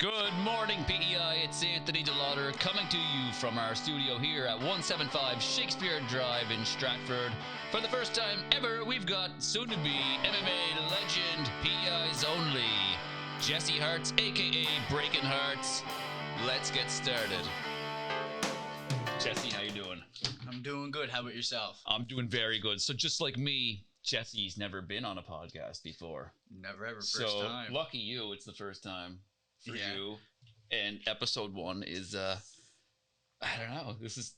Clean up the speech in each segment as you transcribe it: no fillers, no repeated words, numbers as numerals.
Good morning, PEI. It's Anthony Delodder coming to you from our studio here at 175 Shakespeare Drive in Stratford. For the first time ever, we've got soon-to-be MMA legend, PEI's only, Jesse Heartz, a.k.a. Breakin Heartz. Let's get started. Jesse, how you doing? I'm doing good. How about yourself? I'm doing very good. So just like me, Jesse's never been on a podcast before. Never ever. First time. Lucky you, it's the first time for you. And episode 1 is I don't know. This is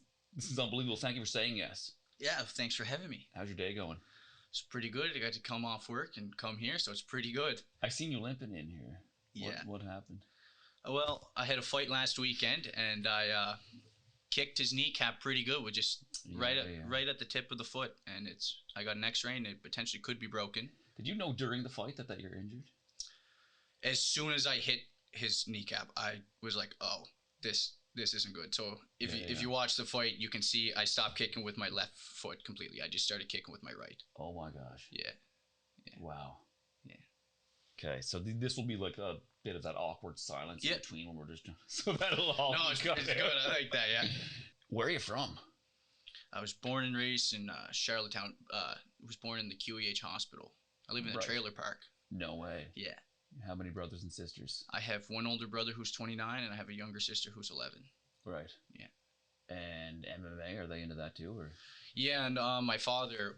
unbelievable. Thank you for saying yes. Yeah, thanks for having me. How's your day going? It's pretty good. I got to come off work and come here, so it's pretty good. I seen you limping in here. Yeah. What happened? Well, I had a fight last weekend, and I kicked his kneecap pretty good with just right at the tip of the foot, and I got an X-ray, and it potentially could be broken. Did you know during the fight that you're injured? As soon as I hit his kneecap, I was like, "Oh, this isn't good." So if you watch the fight, you can see I stopped kicking with my left foot completely. I just started kicking with my right. Oh my gosh. Yeah. Wow. Yeah. Okay, so this will be like a bit of that awkward silence in between when we're just so that'll all. No, it's good. I like that. Yeah. Where are you from? I was born and raised in Charlottetown. Was born in the QEH hospital. I live in a trailer park. No way. Yeah. How many brothers and sisters? I have one older brother who's 29, and I have a younger sister who's 11. Right. Yeah. And MMA, are they into that too, or? Yeah, and my father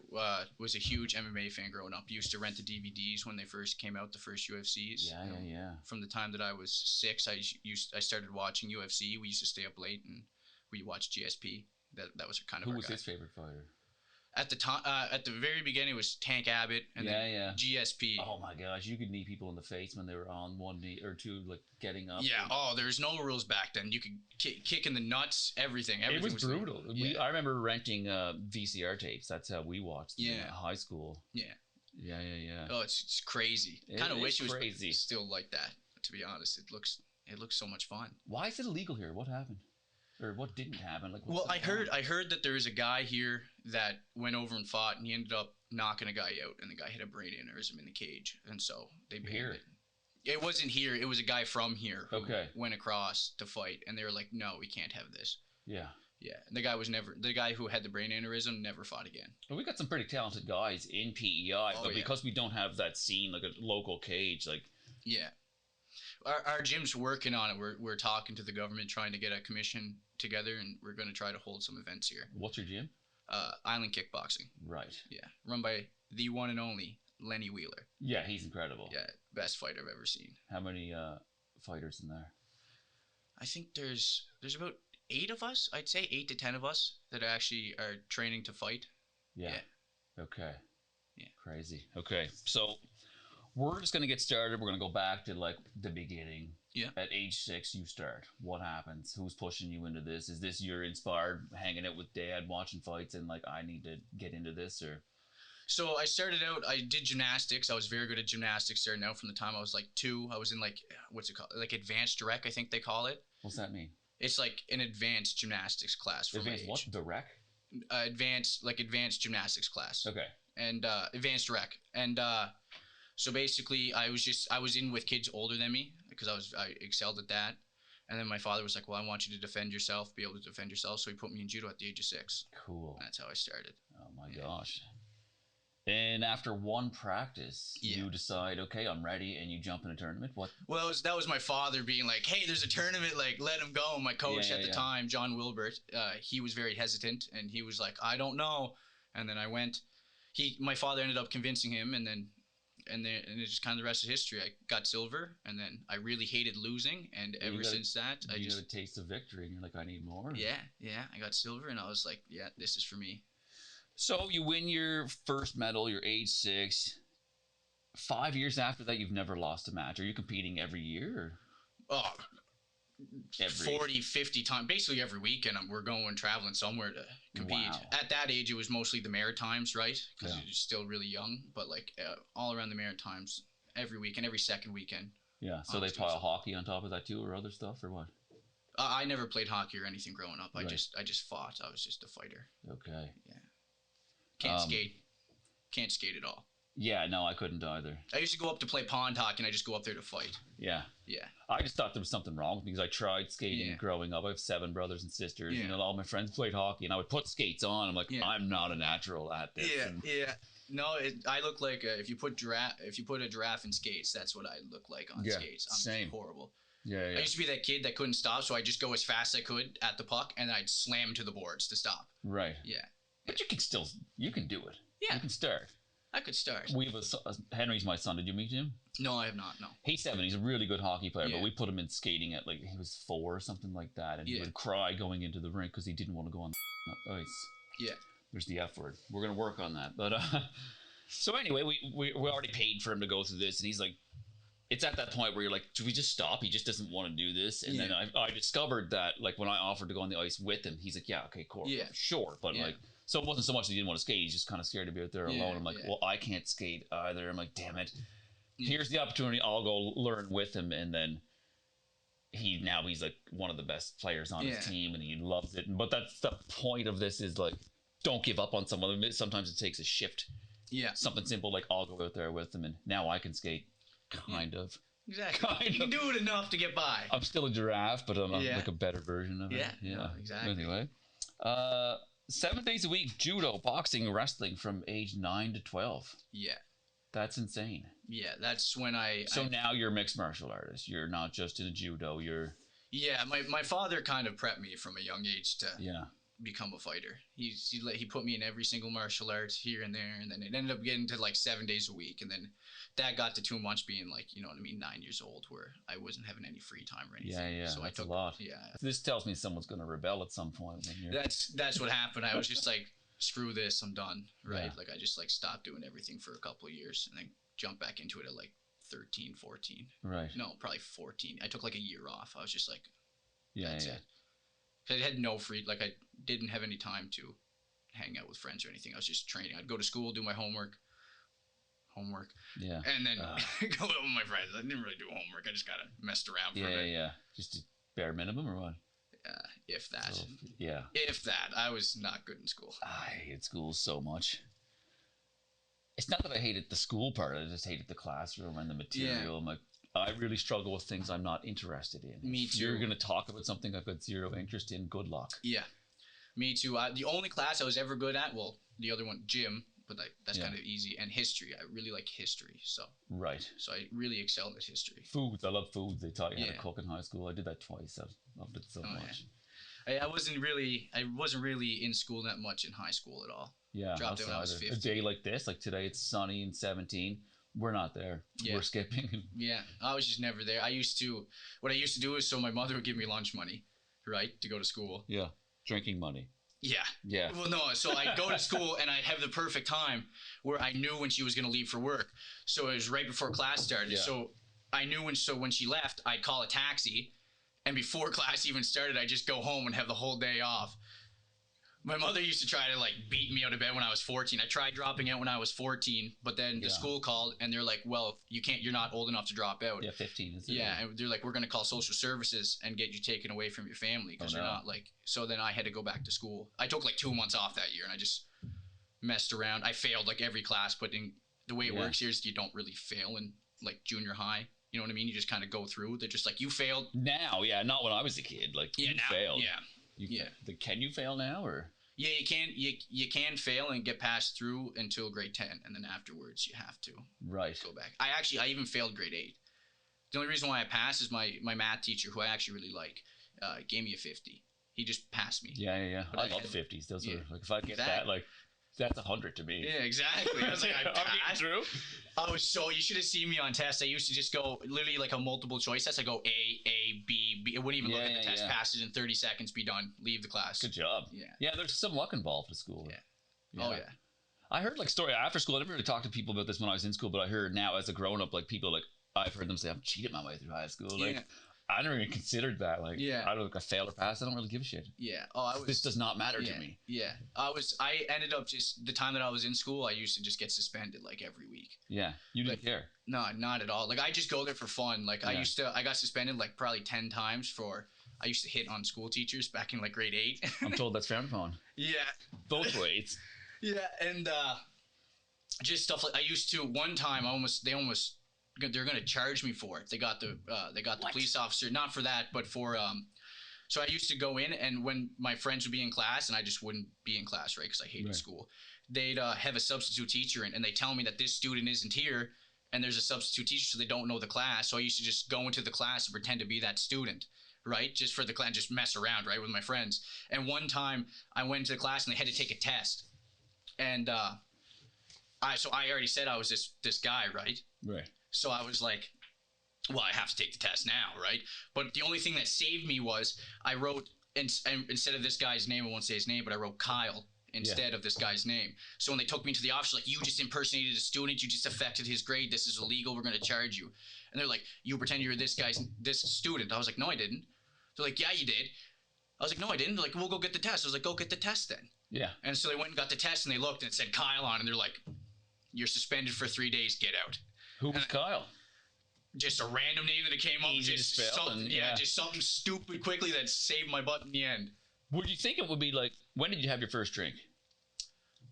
was a huge MMA fan growing up. He used to rent the DVDs when they first came out, the first UFCs. Yeah. From the time that I was 6, I started watching UFC. We used to stay up late and we watched GSP. That was kind of Who was his favorite fighter? At the time, at the very beginning, it was Tank Abbott and then GSP. Oh my gosh, you could knee people in the face when they were on one knee or two, like getting up. Yeah. There's no rules back then. You could kick in the nuts, everything. It was brutal. I remember renting VCR tapes. That's how we watched in high school. Yeah. Yeah. Oh, it's crazy. Kind of wish it was crazy. Still like that. To be honest, it looks so much fun. Why is it illegal here? What happened? Or what didn't happen? I heard that there was a guy here that went over and fought, and he ended up knocking a guy out, and the guy had a brain aneurysm in the cage, and so they banned it. It wasn't here. It was a guy from here who went across to fight, and they were like, "No, we can't have this." Yeah. And the guy who had the brain aneurysm never fought again. Well, we got some pretty talented guys in PEI, but because we don't have that scene like a local cage, like our gym's working on it. We're talking to the government, trying to get a commission together, and we're going to try to hold some events here. What's your gym? Island Kickboxing. Right. Yeah. Run by the one and only Lenny Wheeler. Yeah, he's incredible. Yeah, best fighter I've ever seen. How many fighters in there? I think there's about 8 of us. I'd say 8 to 10 of us that actually are training to fight. Yeah. Okay. Yeah. Crazy. Okay, so we're just going to get started. We're going to go back to like the beginning. Yeah. At age 6, you start. What happens? Who's pushing you into this? Is this you're inspired hanging out with dad, watching fights, and like I need to get into this, or? So I started out. I did gymnastics. I was very good at gymnastics starting out from the time I was like 2. I was in like what's it called? Like advanced direct, I think they call it. What's that mean? It's like an advanced gymnastics class for advanced what? Direct? Advanced gymnastics class. Okay. And advanced rec. And so basically I was in with kids older than me because I excelled at that. And then my father was like, "Well, I want you to defend yourself, be able to defend yourself." So he put me in judo at the age of 6. Cool. That's how I started. Oh my gosh. And after one practice, you decide, okay, I'm ready, and you jump in a tournament. What? Well, that was my father being like, "Hey, there's a tournament, like, let him go." My coach at the time, John Wilbert, he was very hesitant, and he was like, "I don't know." And then I went. My father ended up convincing him, and it's just kind of the rest of history. I got silver, and then I really hated losing, and ever since that, I just got a taste of victory, and you're like, I need more. Yeah, I got silver, and I was like, yeah, this is for me. So you win your first medal, you're age 6. 5 years after that, you've never lost a match. Are you competing every year? Or? 40, 50 times, basically every weekend. We're traveling somewhere to compete. Wow. At that age, it was mostly the Maritimes, right? Because you're still really young, but like all around the Maritimes, every weekend, every second weekend. Yeah, so they pile hockey on top of that too, or other stuff, or what? I never played hockey or anything growing up. I just fought. I was just a fighter. Okay. Yeah. Can't skate. Can't skate at all. Yeah, no, I couldn't either. I used to go up to play pond hockey, and I just go up there to fight. Yeah. Yeah. I just thought there was something wrong with me because I tried skating growing up. I have 7 brothers and sisters, and all my friends played hockey, and I would put skates on. I'm like, I'm not a natural at this. Yeah. No, I look like if you put a giraffe in skates, that's what I look like on skates. I'm same. Horrible. Yeah. I used to be that kid that couldn't stop, so I just go as fast as I could at the puck, and I'd slam to the boards to stop. Right. Yeah. But you can do it. Yeah. You can start. I could start. We have Henry's my son. Did you meet him? No, I have not. No. He's 7. He's a really good hockey player, but we put him in skating at he was 4 or something like that, and he would cry going into the rink because he didn't want to go on the ice. Yeah. There's the F word. We're gonna work on that, but so anyway, we already paid for him to go through this, and he's like, it's at that point where you're like, do we just stop? He just doesn't want to do this, and then I discovered that when I offered to go on the ice with him, he's like, yeah, okay, cool, sure, but so it wasn't so much that he didn't want to skate. He's just kind of scared to be out there alone. I'm like, well, I can't skate either. I'm like, damn it. Here's the opportunity. I'll go learn with him. And then he's like one of the best players on his team, and he loves it. But that's the point of this is don't give up on someone. Sometimes it takes a shift. Yeah. Something simple like I'll go out there with him, and now I can skate. Kind of. Exactly. You can do it enough to get by. I'm still a giraffe, but I'm like a better version of it. Yeah. No, exactly. Anyway. 7 days a week, judo, boxing, wrestling from age 9 to 12. Yeah. That's insane. Yeah, that's when So now you're a mixed martial artist. You're not just in a judo, you're... Yeah, my father kind of prepped me from a young age to become a fighter. He put me in every single martial arts here and there, and then it ended up getting to 7 days a week, and then that got to too much being 9 years old, where I wasn't having any free time or anything. Yeah, so that's a lot. Yeah. This tells me someone's going to rebel at some point. That's what happened. I was just like, screw this, I'm done, right? I just stopped doing everything for a couple of years, and then jumped back into it at 13, 14. Right. No, probably 14. I took a year off. I was just like, that's it. I had no free, I didn't have any time to hang out with friends or anything. I was just training. I'd go to school, do my homework, and then go out with my friends. I didn't really do homework. I just kind of messed around for a bit. Yeah. Just a bare minimum or what? If that. So, yeah. If that. I was not good in school. I hated school so much. It's not that I hated the school part. I just hated the classroom and the material. Yeah. I really struggle with things I'm not interested in. Me too. If you're going to talk about something I've got zero interest in, good luck. Yeah. Me too. The only class I was ever good at, well, the other one, gym, but that's kind of easy, and history. I really like history, so. Right. So I really excelled at history. Foods. I love foods. They taught you how to cook in high school. I did that twice. I loved it so much. Yeah. I wasn't really in school that much in high school at all. Yeah. Dropped out when I was 15. A day like this, today it's sunny and 17. We're not there. Yeah. We're skipping. Yeah. I was just never there. What I used to do is, so my mother would give me lunch money, right, to go to school. Yeah. Drinking money. Yeah. Yeah. Well, no. So I'd go to school and I'd have the perfect time where I knew when she was going to leave for work. So it was right before class started. Yeah. So I knew when she left, I'd call a taxi. And before class even started, I'd just go home and have the whole day off. My mother used to try to beat me out of bed when I was 14. I tried dropping out when I was 14, but then the school called and they're like, well, you're not old enough to drop out. Yeah, 15 is it? Yeah, and they're like, we're going to call social services and get you taken away from your family because you're not so then I had to go back to school. I took 2 months off that year and I just messed around. I failed every class, but the way it works here is you don't really fail in junior high. You know what I mean? You just kind of go through. They're just you failed. Now, yeah, not when I was a kid. You failed. Yeah. Can you fail now or? Yeah, you can fail and get passed through until grade 10, and then afterwards you have to go back. I even failed grade 8. The only reason why I passed is my math teacher, who I actually really like, gave me a 50. He just passed me. Yeah. I love 50s. Those are if I get that that's 100 to me. Yeah, exactly. I was I passed. True. You should have seen me on tests. I used to just go literally a multiple choice test. I go A, B, B. I wouldn't even look at the test. Passes in 30 seconds, be done. Leave the class. Good job. Yeah. Yeah, there's some luck involved with school. Yeah. Oh, yeah. I heard story after school. I never really talked to people about this when I was in school, but I heard now as a grown up, people I've heard them say, I've cheated my way through high school. I never even considered that. I don't fail or pass. I don't really give a shit. Yeah. This does not matter to me. Yeah. I ended up just the time that I was in school, I used to just get suspended every week. Yeah. You didn't care. No, not at all. I just go there for fun. I got suspended probably 10 times I used to hit on school teachers back in grade 8. I'm told that's frowned upon. Yeah. Both ways. Yeah. And just stuff like I used to. One time, they're gonna charge me for it. They got the police officer, not for that, but for So I used to go in, and when my friends would be in class, and I just wouldn't be in class, right, because I hated school, they'd have a substitute teacher in, and they tell me that this student isn't here, and there's a substitute teacher, so they don't know the class. So I used to just go into the class and pretend to be that student, right, just for the class, just mess around, right, with my friends. And one time I went into the class, and they had to take a test, and I already said I was this guy, right? Right. So I was like, well, I have to take the test now, right? But the only thing that saved me was I wrote, instead of this guy's name, I won't say his name, but I wrote Kyle instead of this guy's name. So when they took me to the office, like, you just impersonated a student, you just affected his grade, this is illegal, we're going to charge you. And they're like, you pretend you're this student. I was like, no, I didn't. They're like, yeah, you did. I was like, no, I didn't. They're like, we'll go get the test. I was like, go get the test then. Yeah. And so they went and got the test, and they looked, and it said Kyle on it, and they're like, you're suspended for 3 days, get out. Who was Kyle? Just a random name that it came up. Easy to spell. Just something stupid quickly that saved my butt in the end. Would you think it would be like, when did you have your first drink?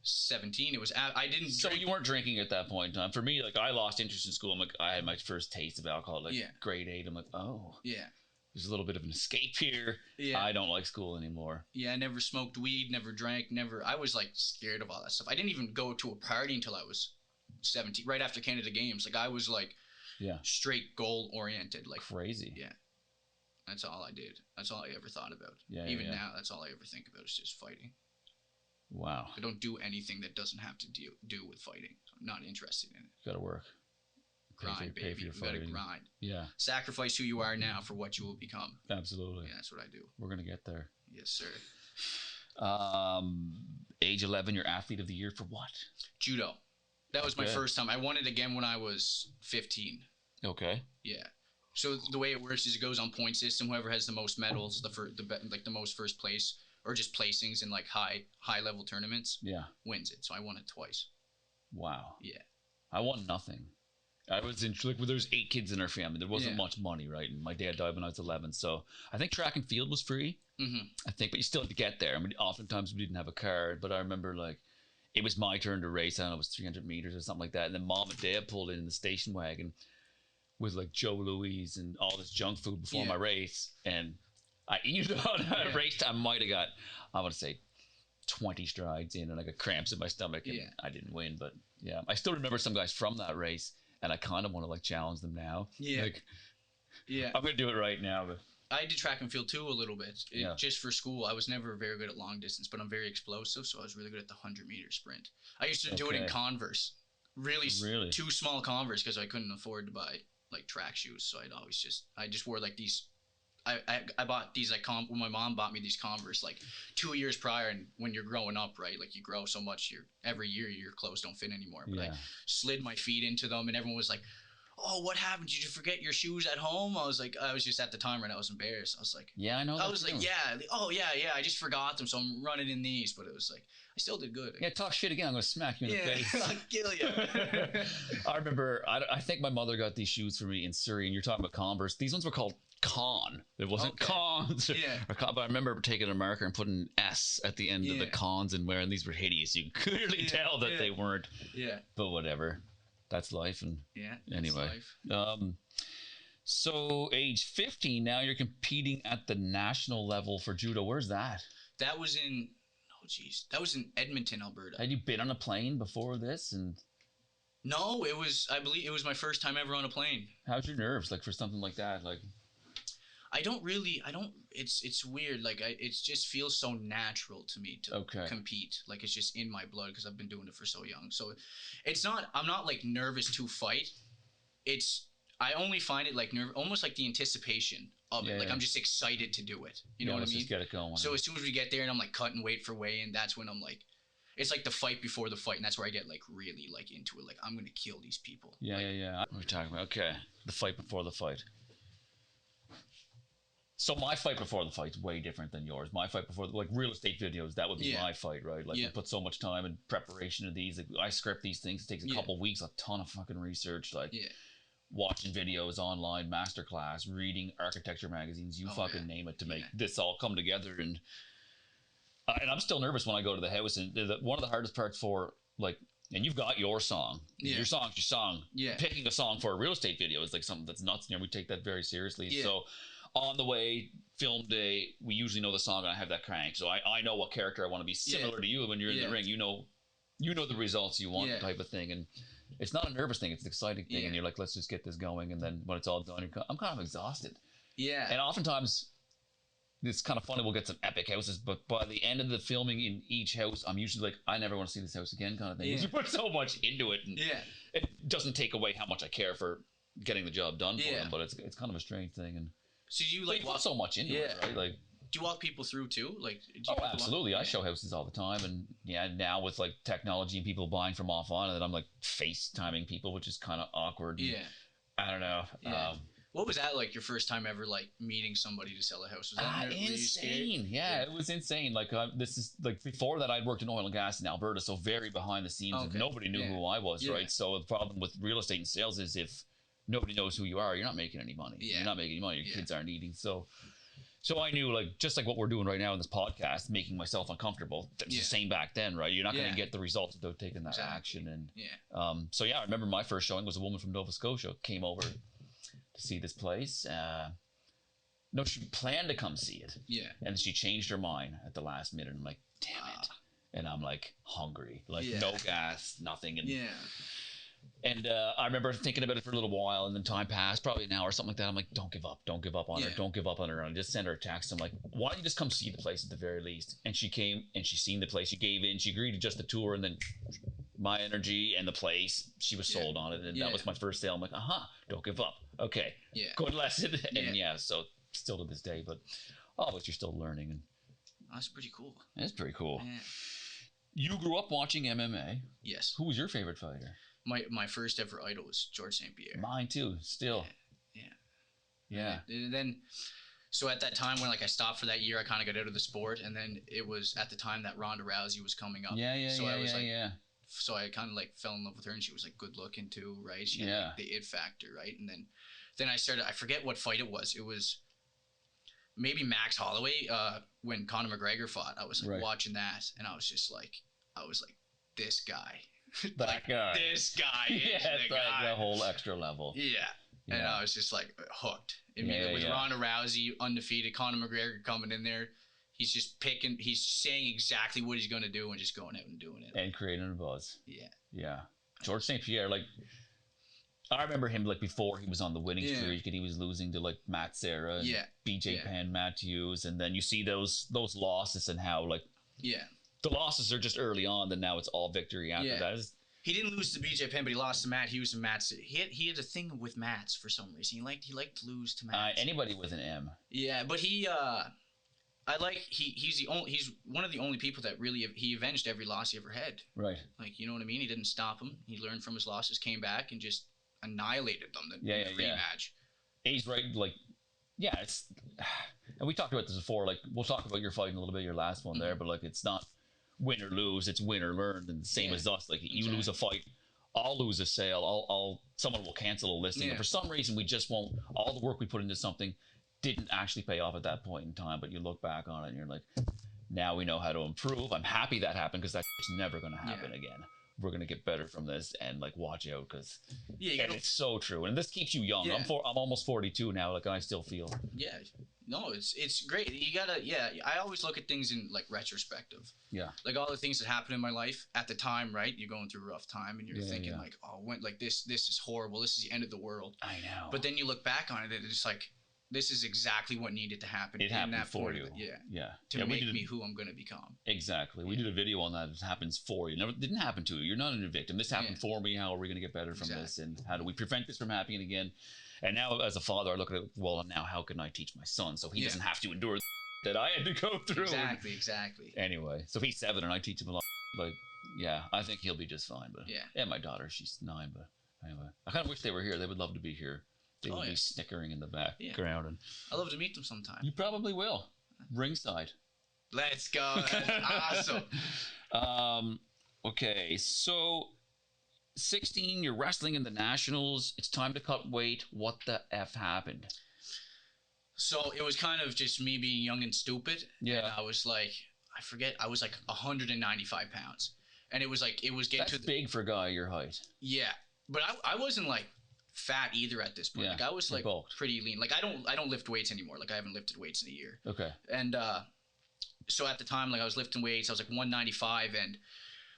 17. It was, I didn't So drink. You weren't drinking at that point in time. For me, like, I lost interest in school. I'm like, I had my first taste of alcohol, like grade 8. I'm like, oh. Yeah. There's a little bit of an escape here. Yeah. I don't like school anymore. Yeah, I never smoked weed, never drank, I was like scared of all that stuff. I didn't even go to a party until I was 17, right after Canada Games. Like, I was like, straight goal oriented, like crazy. Yeah, that's all I did. That's all I ever thought about. Yeah, even now, that's all I ever think about is just fighting. Wow. I don't do anything that doesn't have to do with fighting. I'm not interested in it. You gotta work. Grind, baby. You gotta grind. Yeah. Sacrifice who you are now for what you will become. Absolutely. Yeah, that's what I do. We're gonna get there. Yes, sir. Age 11, you're athlete of the year for what? Judo. That was my first time. I won it again when I was 15. Okay. Yeah. So the way it works is it goes on point system. Whoever has the most medals, the most first place, or just placings in like high level tournaments, wins it. So I won it twice. Wow. Yeah. I won nothing. I was in there's 8 kids in our family. There wasn't much money, right? And my dad died when I was 11, so I think track and field was free. Mm-hmm. I think, but you still had to get there. I mean, oftentimes we didn't have a card, but I remember like it was my turn to race. I don't know, it was 300 meters or something like that, and then mom and dad pulled in the station wagon with like Joe Louise and all this junk food before my race, and I raced. I might have got, I want to say, 20 strides in, and I got cramps in my stomach, and I didn't win. But yeah, I still remember some guys from that race, and I kind of want to like challenge them now. Yeah, like, I'm gonna do it right now. But I did track and field too a little bit, just for school. I was never very good at long distance, but I'm very explosive, so I was really good at the 100-meter sprint. I used to do it in Converse, really 2 small Converse, because I couldn't afford to buy like track shoes, so I just wore like these. I bought these like when my mom bought me these Converse like 2 years prior, and when you're growing up, right, like you grow so much, every year your clothes don't fit anymore. But I slid my feet into them, and everyone was like, "Oh, what happened? Did you forget your shoes at home?" I was just at the time, and I was embarrassed. I was like, "Yeah, I know." I was like, "Oh yeah, I just forgot them, so I'm running in these." But it was like I still did good. Yeah, talk shit again. I'm gonna smack you in the face. I'll kill you. I remember. I think my mother got these shoes for me in Surrey, and you're talking about Converse. These ones were called Con. It wasn't Cons. But I remember taking a marker and putting an S at the end of the Cons and wearing these were hideous. You could clearly tell that they weren't. Yeah. But whatever. That's life. And anyway. So age 15 now, you're competing at the national level for judo. Where's that? That was in that was in Edmonton, Alberta. Had you been on a plane before this? And no, I believe it was my first time ever on a plane. How's your nerves like for something like that? Like it's weird. Like it just feels so natural to me to compete. Like it's just in my blood because I've been doing it for so young. So I'm not like nervous to fight. I only find it like almost like the anticipation of it. Like I'm just excited to do it. You know what I mean? Just get it going. So as soon as we get there and I'm like cutting weight for weigh in, that's when I'm like, it's like the fight before the fight, and that's where I get like really like into it. Like I'm gonna kill these people. Yeah. What are we talking about? Okay, the fight before the fight. So my fight before the fight's way different than yours. My fight before, like real estate videos, that would be my fight, right? Like I put so much time and preparation into these. Like, I script these things. It takes a couple weeks, a ton of fucking research, like watching videos online, masterclass, reading architecture magazines, fucking name it, to make this all come together. And I'm still nervous when I go to the house. And one of the hardest parts for like and you've got your song. Yeah. Your song's your song. Yeah. Picking a song for a real estate video is like something that's nuts. We take that very seriously. Yeah. So on the way, film day, we usually know the song and I have that crank. So I know what character I want to be, similar to you when you're in the ring. You know the results you want, type of thing. And it's not a nervous thing, it's an exciting thing. And you're like, let's just get this going. And then when it's all done, I'm kind of exhausted. Yeah. And oftentimes, it's kind of funny, we'll get some epic houses, but by the end of the filming in each house, I'm usually like, I never want to see this house again, kind of thing. You put so much into it, and it doesn't take away how much I care for getting the job done for them, but it's kind of a strange thing. And so you like put so much into it, right? Like, do you walk people through too? Like, absolutely. I show houses all the time, and now with like technology and people buying from off on it, I'm like FaceTiming people, which is kind of awkward. Yeah. I don't know. Yeah. What was that like? Your first time ever like meeting somebody to sell a house? Was that insane? Yeah, it was insane. Like this is like before that, I'd worked in oil and gas in Alberta, so very behind the scenes. And nobody knew who I was, right? So the problem with real estate and sales is if nobody knows who you are, you're not making any money. You're not making any money. Your kids aren't eating. So I knew, like, just like what we're doing right now in this podcast, making myself uncomfortable. It's the same back then, right? You're not going to get the results without taking that action. And so I remember my first showing was a woman from Nova Scotia came over to see this place. No, she planned to come see it. Yeah. And she changed her mind at the last minute. I'm like, damn it. And I'm like hungry, like no gas, nothing. And And I remember thinking about it for a little while, and then time passed, probably an hour or something like that. I'm like, don't give up on her, don't give up on her. And I just sent her a text. I'm like, why don't you just come see the place at the very least? And she came, and she seen the place. She gave in. She agreed to just the tour, and then my energy and the place, she was sold on it. And that was my first sale. I'm like, don't give up. Okay, good lesson. And so still to this day, but but you're still learning. And that's pretty cool. It's pretty cool. Yeah. You grew up watching MMA. Yes. Who was your favorite fighter? My first ever idol was George St. Pierre. Mine too, still. Yeah. And then, so at that time when like I stopped for that year, I kind of got out of the sport, and then it was at the time that Ronda Rousey was coming up. So I kind of like fell in love with her, and she was like good looking too, right? She had like, the it factor, right? And then I started. I forget what fight it was. It was maybe Max Holloway when Conor McGregor fought. I was like watching that, and I was like, this guy. That guy. This guy is the guy. The whole extra level. Yeah. And I was just like hooked. Immediately with Ronda Rousey, undefeated, Conor McGregor coming in there. He's just he's saying exactly what he's going to do and just going out and doing it. And creating a buzz. Yeah. George St. Pierre, like, I remember him like before he was on the winning streak and he was losing to like Matt Serra and BJ Penn, Matthews. And then you see those losses and how like, the losses are just early on, then now it's all victory after that. He didn't lose to BJ Penn, but he lost to Matt Hughes and Matt. He had a thing with Matts for some reason. He liked to lose to Matt. Anybody with an M. Yeah, but he's one of the only people that really he avenged every loss he ever had. Right. Like, you know what I mean? He didn't stop him. He learned from his losses, came back, and just annihilated them. In the rematch. He's right. Like, it's. And we talked about this before. Like, we'll talk about your fight in a little bit, your last one there, but like, it's not win or lose, it's win or learn, and the same as us. Like, you lose a fight, I'll lose a sale, someone will cancel a listing, and for some reason we just won't. All the work we put into something didn't actually pay off at that point in time, but you look back on it and you're like, now we know how to improve. I'm happy that happened, because that's never going to happen again. We're going to get better from this, and like, watch out, because it's so true, and this keeps you young. I'm almost 42 now, like, and I still feel no, it's great. You gotta, I always look at things in like retrospective. Yeah. Like all the things that happened in my life at the time, right? You're going through a rough time and you're thinking like, this is horrible. This is the end of the world. I know. But then you look back on it and it's like, this is exactly what needed to happen. It happened for you. To make me who I'm going to become. Exactly. We did a video on that. It happens for you. It didn't happen to you. You're not a victim. This happened for me. How are we going to get better from this? And how do we prevent this from happening again? And now, as a father, I look at it, well, now how can I teach my son so he doesn't have to endure that I had to go through? Exactly. Anyway, so he's 7 and I teach him a lot. Like, I think he'll be just fine. But and my daughter, she's 9. But anyway, I kind of wish they were here. They would love to be here. They would be snickering in the background. And I love to meet them sometime. You probably will. Ringside. Let's go. That's awesome. Okay, so 16, you're wrestling in the Nationals. It's time to cut weight. What the F happened? So it was kind of just me being young and stupid. Yeah. And I was like, I forget, I was like 195 pounds. And it was getting That's big for a guy your height. Yeah, but I wasn't like fat either at this point. Yeah, like I was like bulked. pretty lean. Like I don't lift weights anymore. Like I haven't lifted weights in a year. Okay. And so at the time, like I was lifting weights, I was like 195, and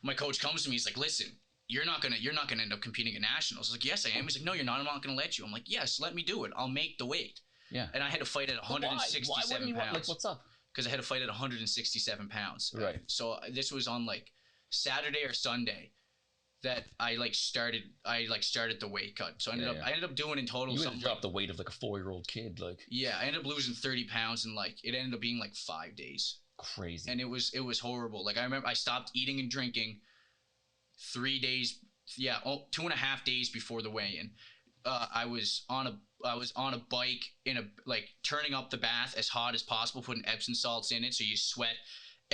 my coach comes to me. He's like, "Listen, you're not gonna end up competing at nationals." I was like, "Yes, I am." He's like, "No, you're not. I'm not gonna let you." I'm like, "Yes, let me do it. I'll make the weight." Yeah. And I had to fight at 167 pounds. Like, what's up? Because I had to fight at 167 pounds. Right. So this was on like Saturday or Sunday that I started the weight cut. So I ended up doing in total you something. You dropped the weight of like a 4-year-old kid, like. Yeah, I ended up losing 30 pounds and like it ended up being like 5 days. Crazy. And it was horrible. Like I remember I stopped eating and drinking 3 days. Yeah, 2.5 days before the weigh-in. I was on a bike in a turning up the bath as hot as possible, putting Epsom salts in it so you sweat.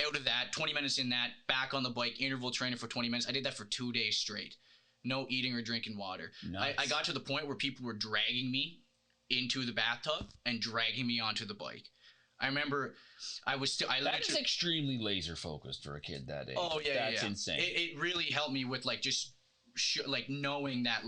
Out of that, 20 minutes in that, back on the bike, interval training for 20 minutes. I did that for 2 days straight. No eating or drinking water. Nice. I got to the point where people were dragging me into the bathtub and dragging me onto the bike. I remember that is extremely laser focused for a kid that age. Oh yeah, that's insane. It really helped me with like just knowing that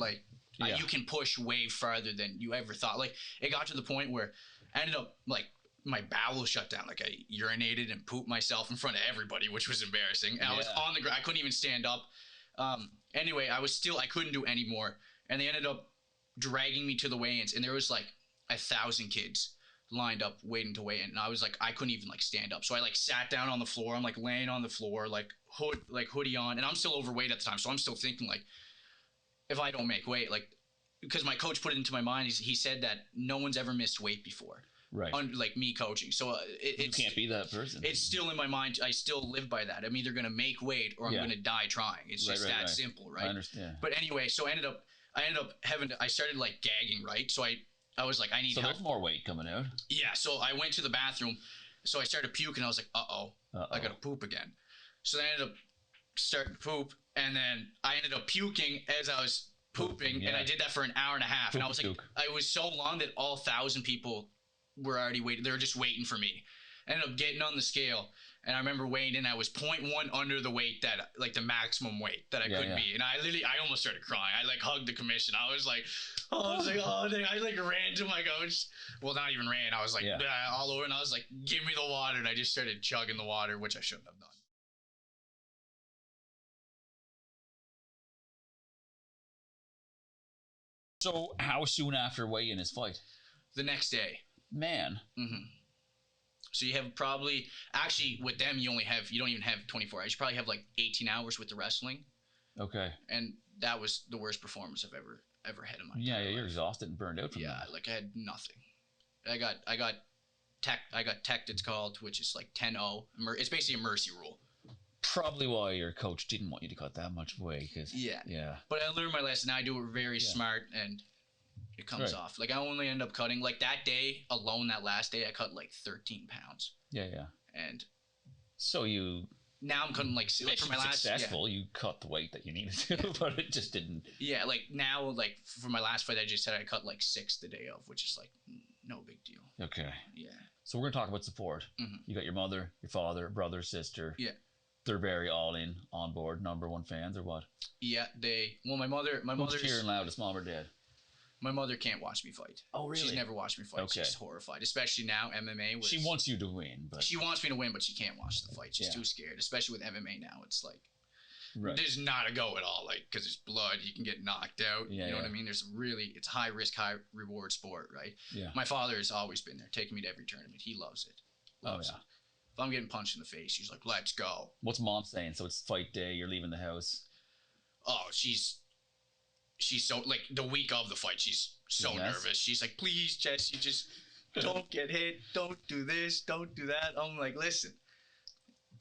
you can push way farther than you ever thought. Like it got to the point where I ended up like my bowels shut down. Like I urinated and pooped myself in front of everybody, which was embarrassing. And I was on the ground. I couldn't even stand up. Anyway, I couldn't do any more. And they ended up dragging me to the weigh-ins, and there was like 1,000 kids lined up waiting to weigh in. And I was like, I couldn't even like stand up. So I like sat down on the floor. I'm like laying on the floor, like hoodie on, and I'm still overweight at the time. So I'm still thinking like, if I don't make weight, like, because my coach put it into my mind, he said that no one's ever missed weight before. Right. Like me coaching. So you can't be that person. It's still in my mind. I still live by that. I'm either going to make weight or I'm going to die trying. It's just that simple, right? I understand. But anyway, so I ended up I started like gagging, right? So I was like, I need help. So there's more weight coming out. Yeah. So I went to the bathroom. So I started puking. I was like, I got to poop again. So then I ended up starting to poop. And then I ended up puking as I was pooping. And I did that for an hour and a half. And I was like, I was so long that all 1,000 people were already waiting. They were just waiting for me. I ended up getting on the scale, and I remember weighing in. I was 0.1 under the weight that, like, the maximum weight that I could be. And I almost started crying. I like hugged the commission. I was like, I like ran to my coach. Well, not even ran. I was like all over, and I was like, give me the water. And I just started chugging the water, which I shouldn't have done. So how soon after weigh-in his fight? The next day. Man. Mm-hmm. So you have probably, actually with them you don't even have 24 hours. You probably have like 18 hours with the wrestling. Okay. And that was the worst performance I've ever had in my life. Yeah, you're exhausted and burned out from that. Yeah, like I had nothing. I got teched, it's called, which is like 10-0. It's basically a mercy rule. Probably why your coach didn't want you to cut that much weight. Yeah. But I learned my lesson. I do it very smart, and it comes off. Like I only end up cutting, like that day alone, that last day, I cut like 13 pounds. Yeah. And so now I'm cutting like for my last successful. You cut the weight that you needed to, but it just didn't. Yeah, like now, like for my last fight, I just said I cut like 6 the day of, which is like no big deal. Okay. Yeah. So we're gonna talk about support. Mm-hmm. You got your mother, your father, brother, sister. Yeah. They're very all in, on board, number one fans, or what? Yeah, my mother's cheering loudest, mom or dad? My mother can't watch me fight. Oh, really? She's never watched me fight. Okay. She's horrified, especially now MMA. She wants you to win, but she wants me to win, but she can't watch the fight. She's too scared, especially with MMA now. It's like there's not a go at all, like because there's blood, you can get knocked out. Yeah, you know what I mean? It's high risk, high reward sport, right? Yeah. My father has always been there, taking me to every tournament. He loves it. Loves it. If I'm getting punched in the face, she's like, let's go. What's mom saying? So it's fight day, you're leaving the house. Oh, she's so, like, the week of the fight, she's so nervous. She's like, please, Jesse, just don't get hit. Don't do this. Don't do that. I'm like, listen,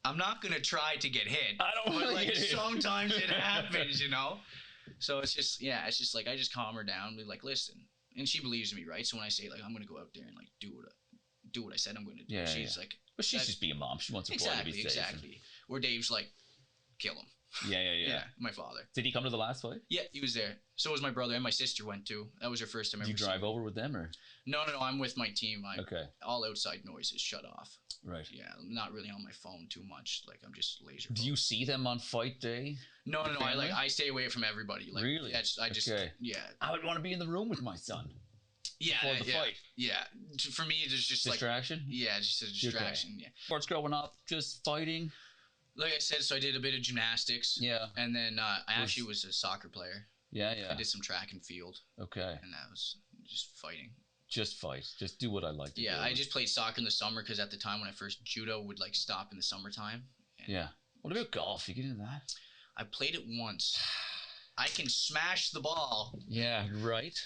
I'm not going to try to get hit. I don't want to get hit. Sometimes it happens, you know? So it's just like, I just calm her down. Be like, listen. And she believes me, right? So when I say, like, I'm going to go out there and, like, do what I said I'm going to do, she's like... But she's just being a mom. She wants her boy to be safe. Exactly. Where Dave's like, kill him. Yeah, my father. Did he come to the last fight? Yeah, he was there. So was my brother, and my sister went too. That was her first time ever. Did you drive over with them, or? No, I'm with my team. Okay. All outside noise is shut off. Right. Yeah, I'm not really on my phone too much. Like, I'm just laser. Do you see them on fight day? No. I stay away from everybody. Like, really? Yeah. I would want to be in the room with my son. Yeah. Before the fight. Yeah. For me, there's just distraction. Yeah, just a distraction. Okay. Yeah. Sports growing up, just fighting. Like I said, so I did a bit of gymnastics. Yeah. And then I actually was a soccer player. Yeah. I did some track and field. Okay. And that was just fighting. Just fight. Just do what I like to do. Yeah, I just played soccer in the summer because at the time when I first judo would like stop in the summertime. Yeah. What about golf? You get into that? I played it once. I can smash the ball. Yeah, right.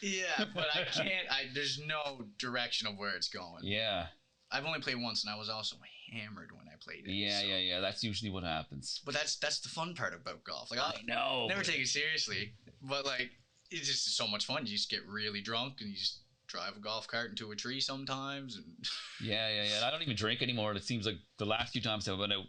Yeah, but I can't. There's no direction of where it's going. Yeah. I've only played once, and I was also hammered when I played it. Yeah. That's usually what happens. But that's the fun part about golf. Like, I know. Never take it seriously, but like it's just so much fun. You just get really drunk and you just drive a golf cart into a tree sometimes. And Yeah. I don't even drink anymore. And it seems like the last few times I went out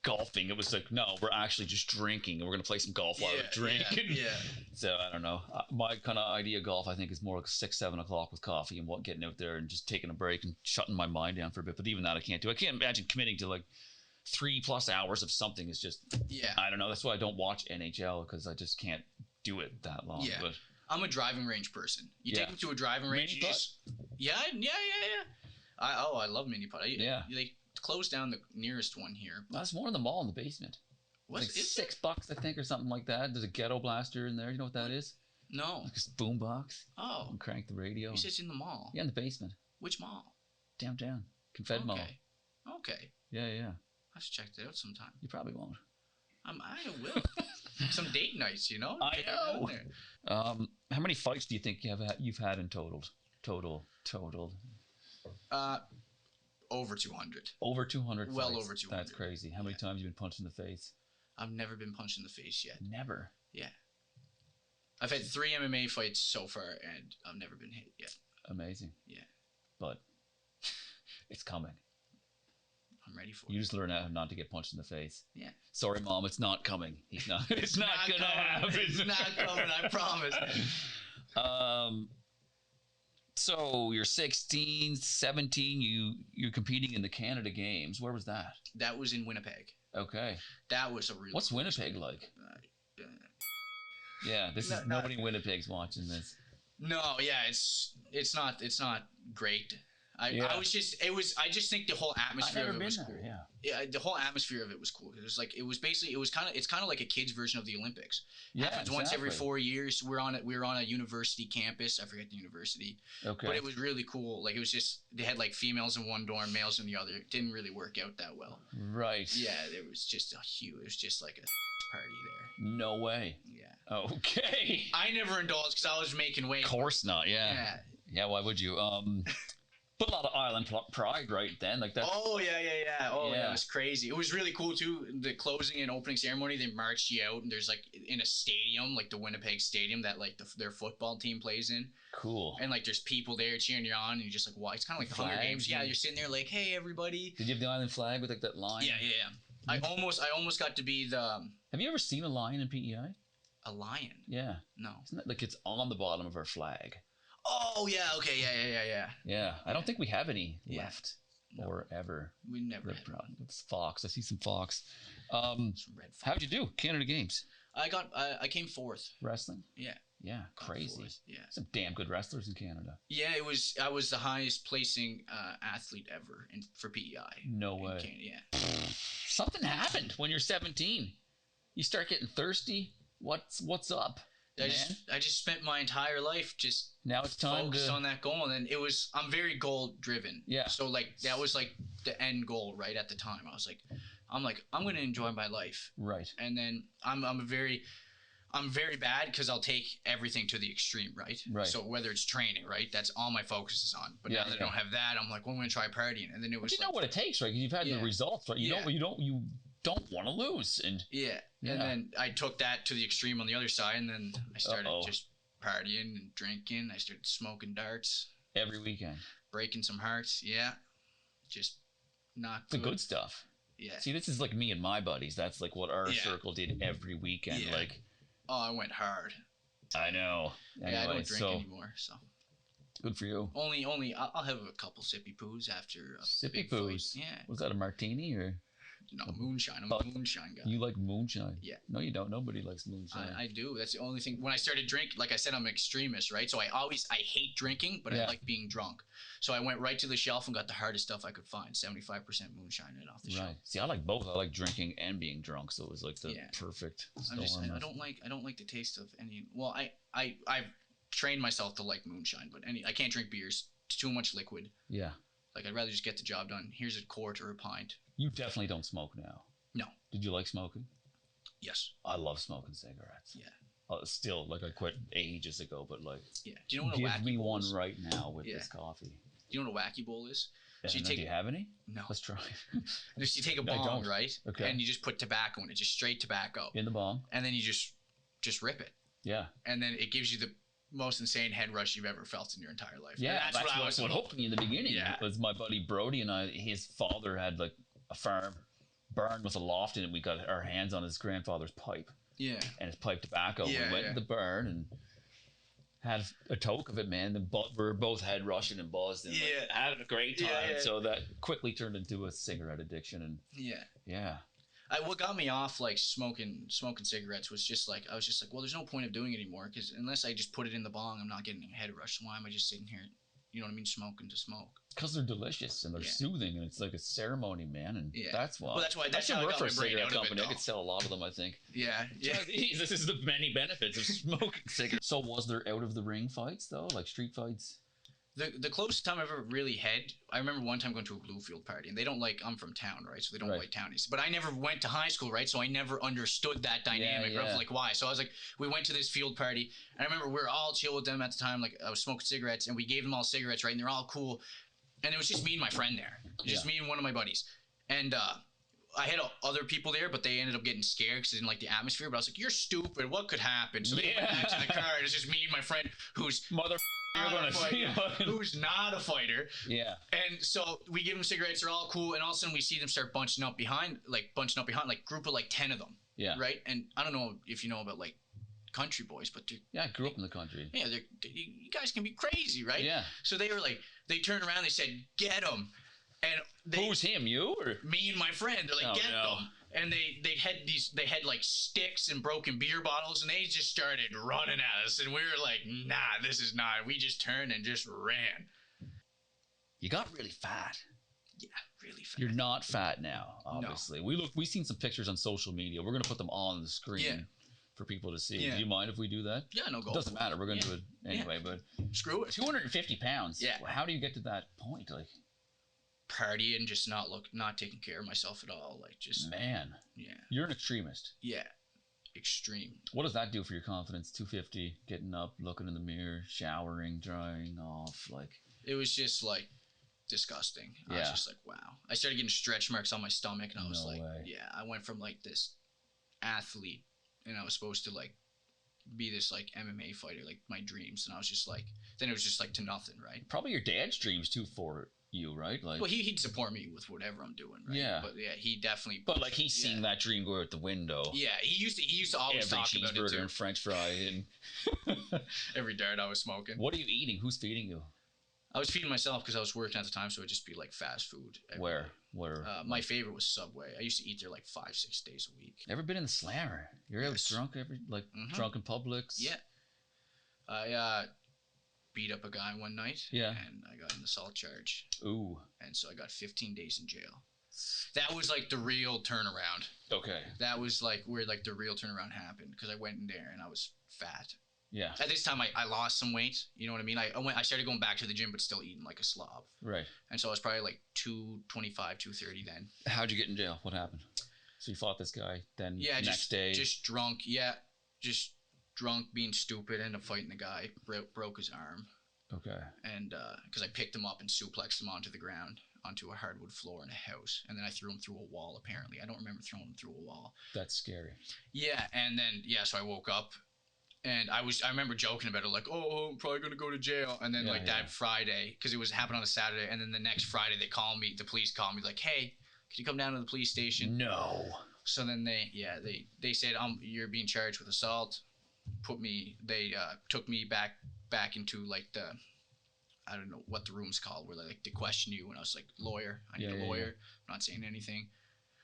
golfing, it was like, no, we're actually just drinking and we're going to play some golf while we're drinking. Yeah. So I don't know. My kind of idea of golf, I think, is more like 6-7 o'clock with coffee and getting out there and just taking a break and shutting my mind down for a bit. But even that I can't do. I can't imagine committing to like 3+ hours of something. Is just, I don't know. That's why I don't watch NHL, because I just can't do it that long. Yeah. But I'm a driving range person. You take me to a driving range, mini you just I love mini putt. They closed down the nearest one here. That's more in the mall in the basement. What's like $6, I think, or something like that. There's a ghetto blaster in there. You know what that is? No. Like a boom box. Oh. And crank the radio. You said it's in the mall. Yeah, in the basement. Which mall? Downtown. Confed Mall. Okay. Yeah. I'll have to check that out sometime. You probably won't. I will. Some date nights, you know? I know. How many fights do you think you've had in total? Over 200. Over 200 Well fights. over 200. That's crazy. How many times have you been punched in the face? I've never been punched in the face yet. Never? Yeah. I've had 3 MMA fights so far, and I've never been hit yet. Amazing. Yeah. But it's coming. I'm ready for it. You just learn how not to get punched in the face. Yeah. Sorry, Mom, it's not coming. It's not gonna happen. It's not coming, I promise. So you're 16, 17. You're competing in the Canada Games. Where was that? That was in Winnipeg. Okay. That was a really. What's Winnipeg like? Yeah, nobody in Winnipeg's watching this. No, yeah, it's not great. I just think the whole atmosphere of it was cool. Yeah, the whole atmosphere of it was cool. It's kind of like a kids version of the Olympics. Yeah, happens once every 4 years. We were on a university campus. I forget the university. Okay. But it was really cool. Like, it was just, they had like females in one dorm, males in the other. It didn't really work out that well. Right. Yeah, it was just like a party there. No way. Yeah. Okay. I never indulged because I was making weight. Of course not. Yeah. Yeah. Why would you? But a lot of island pride right then, like that. Oh yeah. Oh yeah, it was crazy. It was really cool too. The closing and opening ceremony, they marched you out, and there's like in a stadium, like the Winnipeg Stadium that like their football team plays in. Cool. And like there's people there cheering you on, and you're just like, wow, it's kind of like the Hunger Games. Yeah, you're sitting there like, hey everybody. Did you have the island flag with like that line? Yeah. I almost got to be the. Have you ever seen a lion in PEI? A lion? Yeah. No. Isn't that like it's on the bottom of our flag? Oh yeah, okay, yeah. Yeah, I don't think we have any left or ever. We never. It's fox. I see some fox. Some red fox. How'd you do? Canada Games. I came 4th. Wrestling. Yeah, crazy. 4th, yeah, some damn good wrestlers in Canada. Yeah, I was the highest placing athlete ever for PEI. No way. Canada, yeah. Something happened when you're 17. You start getting thirsty. What's up? I just spent my entire life just now it's time focused on that goal, and I'm very goal driven. Yeah. So like that was like the end goal right at the time. I'm going to enjoy my life. Right. And then I'm very bad because I'll take everything to the extreme, right? Right. So whether it's training, right, that's all my focus is on. But now that I don't have that, I'm like, well, I'm going to try partying, and then it was. But you know what it takes, right? You've had the results, right? You don't want to lose, and and then I took that to the extreme on the other side, and then I started just partying and drinking. I started smoking darts every weekend, breaking some hearts. Yeah, just not the good stuff. Yeah. See, this is like me and my buddies. That's like what our circle did every weekend. Yeah. Like, oh, I went hard. I know. Anyway, yeah, I don't drink anymore, so. Good for you. Only, I'll have a couple sippy poos after a sippy big poos. Fight. Yeah. Was that a martini or? No, moonshine. I'm a moonshine guy. You like moonshine? Yeah. No, you don't. Nobody likes moonshine. I do. That's the only thing. When I started drinking, like I said, I'm an extremist, right? So I hate drinking, but I like being drunk. So I went right to the shelf and got the hardest stuff I could find, 75% moonshine and off the shelf. Right. See, I like both. I like drinking and being drunk, so it was like the perfect storm. I don't like the taste of any. Well, I've trained myself to like moonshine, but I can't drink beers. It's too much liquid. Yeah. Like I'd rather just get the job done. Here's a quart or a pint. You definitely don't smoke now. No. Did you like smoking? Yes. I love smoking cigarettes. Yeah. Still, like I quit ages ago, but like. Yeah. Do you know what a wacky give me bowl one is? right now with this coffee. Do you know what a wacky bowl is? So do you have any? No. Let's try. Just you take a bong, right? Okay. And you just put tobacco in it, just straight tobacco. In the bong. And then you just rip it. Yeah. And then it gives you the most insane head rush you've ever felt in your entire life. Yeah, that's what hooked me in the beginning. Yeah. Was my buddy Brody and I. His father had like a farm barn with a loft in it. We got our hands on his grandfather's pipe. Yeah. And his pipe tobacco. We went to the barn and had a toke of it, man. We're both head rushing and buzzed and like, having a great time. Yeah. So that quickly turned into a cigarette addiction. And yeah. What got me off like smoking cigarettes was just like I was just like, well, there's no point of doing it anymore because unless I just put it in the bong, I'm not getting a head rush. So why am I just sitting here, you know what I mean, smoking to smoke? Because they're delicious and they're soothing and it's like a ceremony, man. And that's why. Well, that's how I got my brain out of it. I could sell a lot of them, I think. Yeah. This is the many benefits of smoking cigarettes. So was there out of the ring fights though, like street fights? The closest time I ever really had, I remember one time going to a Bluefield party, and they don't like, I'm from town, right? So they don't like townies. But I never went to high school, right? So I never understood that dynamic of like why. So I was like, we went to this field party, and I remember we were all chill with them at the time. Like I was smoking cigarettes, and we gave them all cigarettes, right? And they're all cool. And it was just me and my friend there. Just me and one of my buddies. And I had other people there, but they ended up getting scared because they didn't like the atmosphere. But I was like, you're stupid. What could happen? So they went back to the car, and it's just me and my friend who's who's not a fighter. Yeah. And so we give them cigarettes, they're all cool, and all of a sudden we see them start bunching up behind, like group of like 10 of them. Yeah. Right? And I don't know if you know about like country boys, but I grew up in the country. Yeah, you guys can be crazy, right? Yeah. So they were like, they turned around, they said, get him. And who's him, you or me and my friend? They're like, get them. And they had like sticks and broken beer bottles, and they just started running at us, and we were like, nah, this is not. We just turned and just ran. You got really fat. Yeah, really fat. You're not fat now, obviously. No. We've seen some pictures on social media. We're gonna put them on the screen for people to see. Yeah. Do you mind if we do that? Yeah, no, go. It doesn't matter. We're gonna do it anyway. But screw it. 250 pounds. Yeah. How do you get to that point? Like. Partying, just not taking care of myself at all, like just you're an extremist. Yeah, extreme. What does that do for your confidence? 250, getting up, looking in the mirror, showering, drying off, like it was just like disgusting. I was just like, wow. I started getting stretch marks on my stomach, and I was I went from like this athlete, and I was supposed to like be this like MMA fighter, like my dreams, and I was just like, then it was just like to nothing, right? Probably your dad's dreams too for you, right? Like, well, he'd support me with whatever I'm doing, right? Yeah. But he definitely. But like he's seen that dream go out the window. Yeah, he used to always talk about it too. Every cheeseburger and French fry and every dart I was smoking. What are you eating? Who's feeding you? I was feeding myself because I was working at the time, so it'd just be like fast food. Where? My favorite was Subway. I used to eat there like 5-6 days a week. Ever been in the Slammer? You're out drunk drunk in Publix? Yeah. I beat up a guy one night. Yeah. And I got an assault charge. Ooh. And so I got 15 days in jail. That was like the real turnaround. Okay. That was like where like the real turnaround happened because I went in there and I was fat. Yeah. At this time I lost some weight. You know what I mean? I started going back to the gym but still eating like a slob. Right. And so I was probably like 225, 230 then. How'd you get in jail? What happened? So you fought this guy then next day? Just drunk. Yeah. Just drunk, being stupid, ended up fighting the guy, broke his arm. Okay. And because I picked him up and suplexed him onto the ground, onto a hardwood floor in a house, and then I threw him through a wall, apparently. I don't remember throwing him through a wall. That's scary. Yeah, and then, so I woke up, and I remember joking about it, like, oh, I'm probably going to go to jail, and then, that Friday, because it happened on a Saturday, and then the next Friday, the police called me, like, hey, could you come down to the police station? No. So then they said, you're being charged with assault. Took me back into like I don't know what the room's called, where they question you. And I was like, lawyer, I need a lawyer. I'm not saying anything.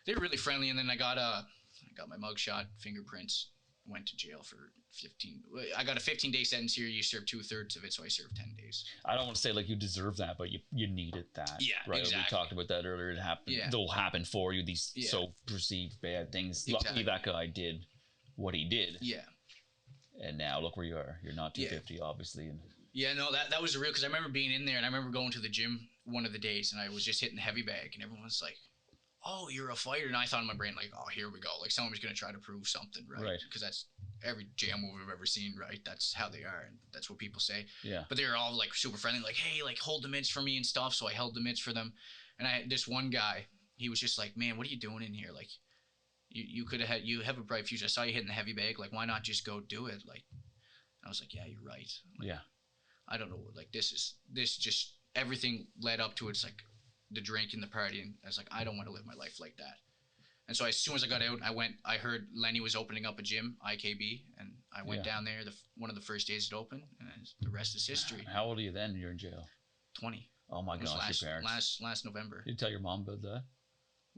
They were really friendly. And then I got my mugshot, fingerprints, went to jail for 15. I got a 15-day sentence here. You serve 2/3 of it, so I served 10 days. I don't want to say like you deserve that, but you needed that. Yeah, right. Exactly. We talked about that earlier. It happened. Yeah. They'll happen for you. These so perceived bad things. Exactly. Luckily, that guy did what he did. Yeah. And now look where you are. You're not 250, obviously. And yeah, no, that was real, because I remember being in there, and I remember going to the gym one of the days, and I was just hitting the heavy bag, and everyone was like, oh, you're a fighter. And I thought in my brain, like, oh, here we go. Like, someone's going to try to prove something, right? Because that's every jail movie I've ever seen, right? That's how they are, and that's what people say. Yeah. But they were all, like, super friendly, like, hey, like, hold the mitts for me and stuff. So I held the mitts for them. And I had this one guy, he was just like, man, what are you doing in here? Like, you have a bright future. I saw you hitting the heavy bag. Like, why not just go do it? Like, I was like, yeah, you're right. Like, yeah. I don't know. Like, this just, everything led up to it. It's like the drink and the party. And I was like, I don't want to live my life like that. And so as soon as I got out, I heard Lenny was opening up a gym, IKB. And I went down there one of the first days it opened. And the rest is history. How old are you then? You're in jail? 20. Oh my gosh, your parents. Last November. Did you tell your mom about that?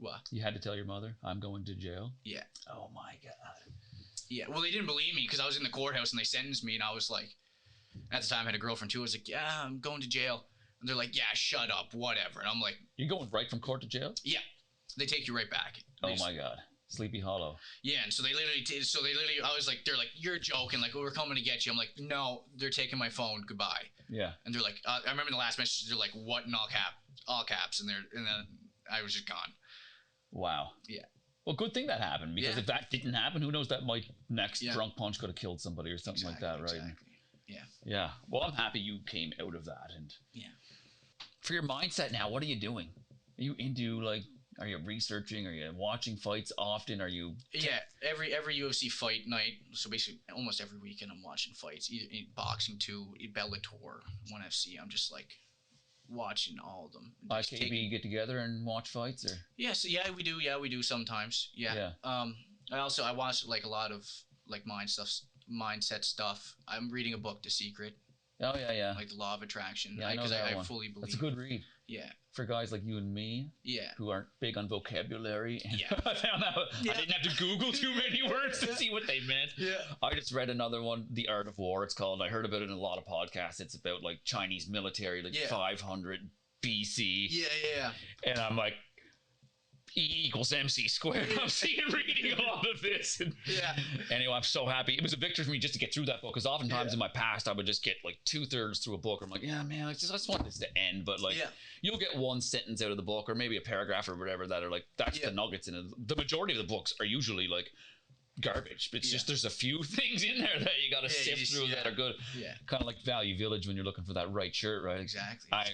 What? You had to tell your mother, I'm going to jail? Yeah. Oh my God. Yeah, well, they didn't believe me because I was in the courthouse and they sentenced me, and I was like, at the time I had a girlfriend too. I was like, yeah, I'm going to jail. And they're like, yeah, shut up, whatever. And I'm like, you're going right from court to jail? Yeah, they take you right back. Oh my God, Sleepy Hollow. Yeah, and so they literally, I was like, they're like, you're joking, like, we're coming to get you. I'm like, no, they're taking my phone, goodbye. Yeah. And they're like, I remember the last message, they're like, what, in all caps, and then I was just gone. Wow. Yeah. Well, good thing that happened, because if that didn't happen, who knows, that might next drunk punch could have killed somebody or something like that, right? Exactly. Yeah. Yeah. Well, I'm happy you came out of that. And for your mindset now, what are you doing? Are you into, like, are you researching? Are you watching fights often? Are you? Yeah, every UFC fight night. So basically, almost every weekend, I'm watching fights. Either in boxing too, Bellator, ONE FC. I'm just like watching all of them. IKB get together and watch fights, or? Yes, yeah, we do. Yeah, we do sometimes. Yeah. I watch like a lot of like mindset stuff. I'm reading a book, The Secret. Oh yeah. Like the Law of Attraction. Yeah, because I fully believe. That's a good read. Yeah. For guys like you and me. Yeah. Who aren't big on vocabulary. Yeah. I found out I didn't have to Google too many words to see what they meant. Yeah. I just read another one, The Art of War, it's called. I heard about it in a lot of podcasts. It's about like Chinese military, like 500 BC. Yeah. And I'm like, E equals MC squared. I'm reading all of this. And anyway, I'm so happy. It was a victory for me just to get through that book, because oftentimes in my past, I would just get like 2/3 through a book. I'm like, yeah, man, I just want this to end. But like, you'll get one sentence out of the book, or maybe a paragraph or whatever, that are like, that's the nuggets in it. The majority of the books are usually like garbage, but it's just, there's a few things in there that you got to sift through that are good. Yeah. Kind of like Value Village when you're looking for that right shirt, right? Exactly. I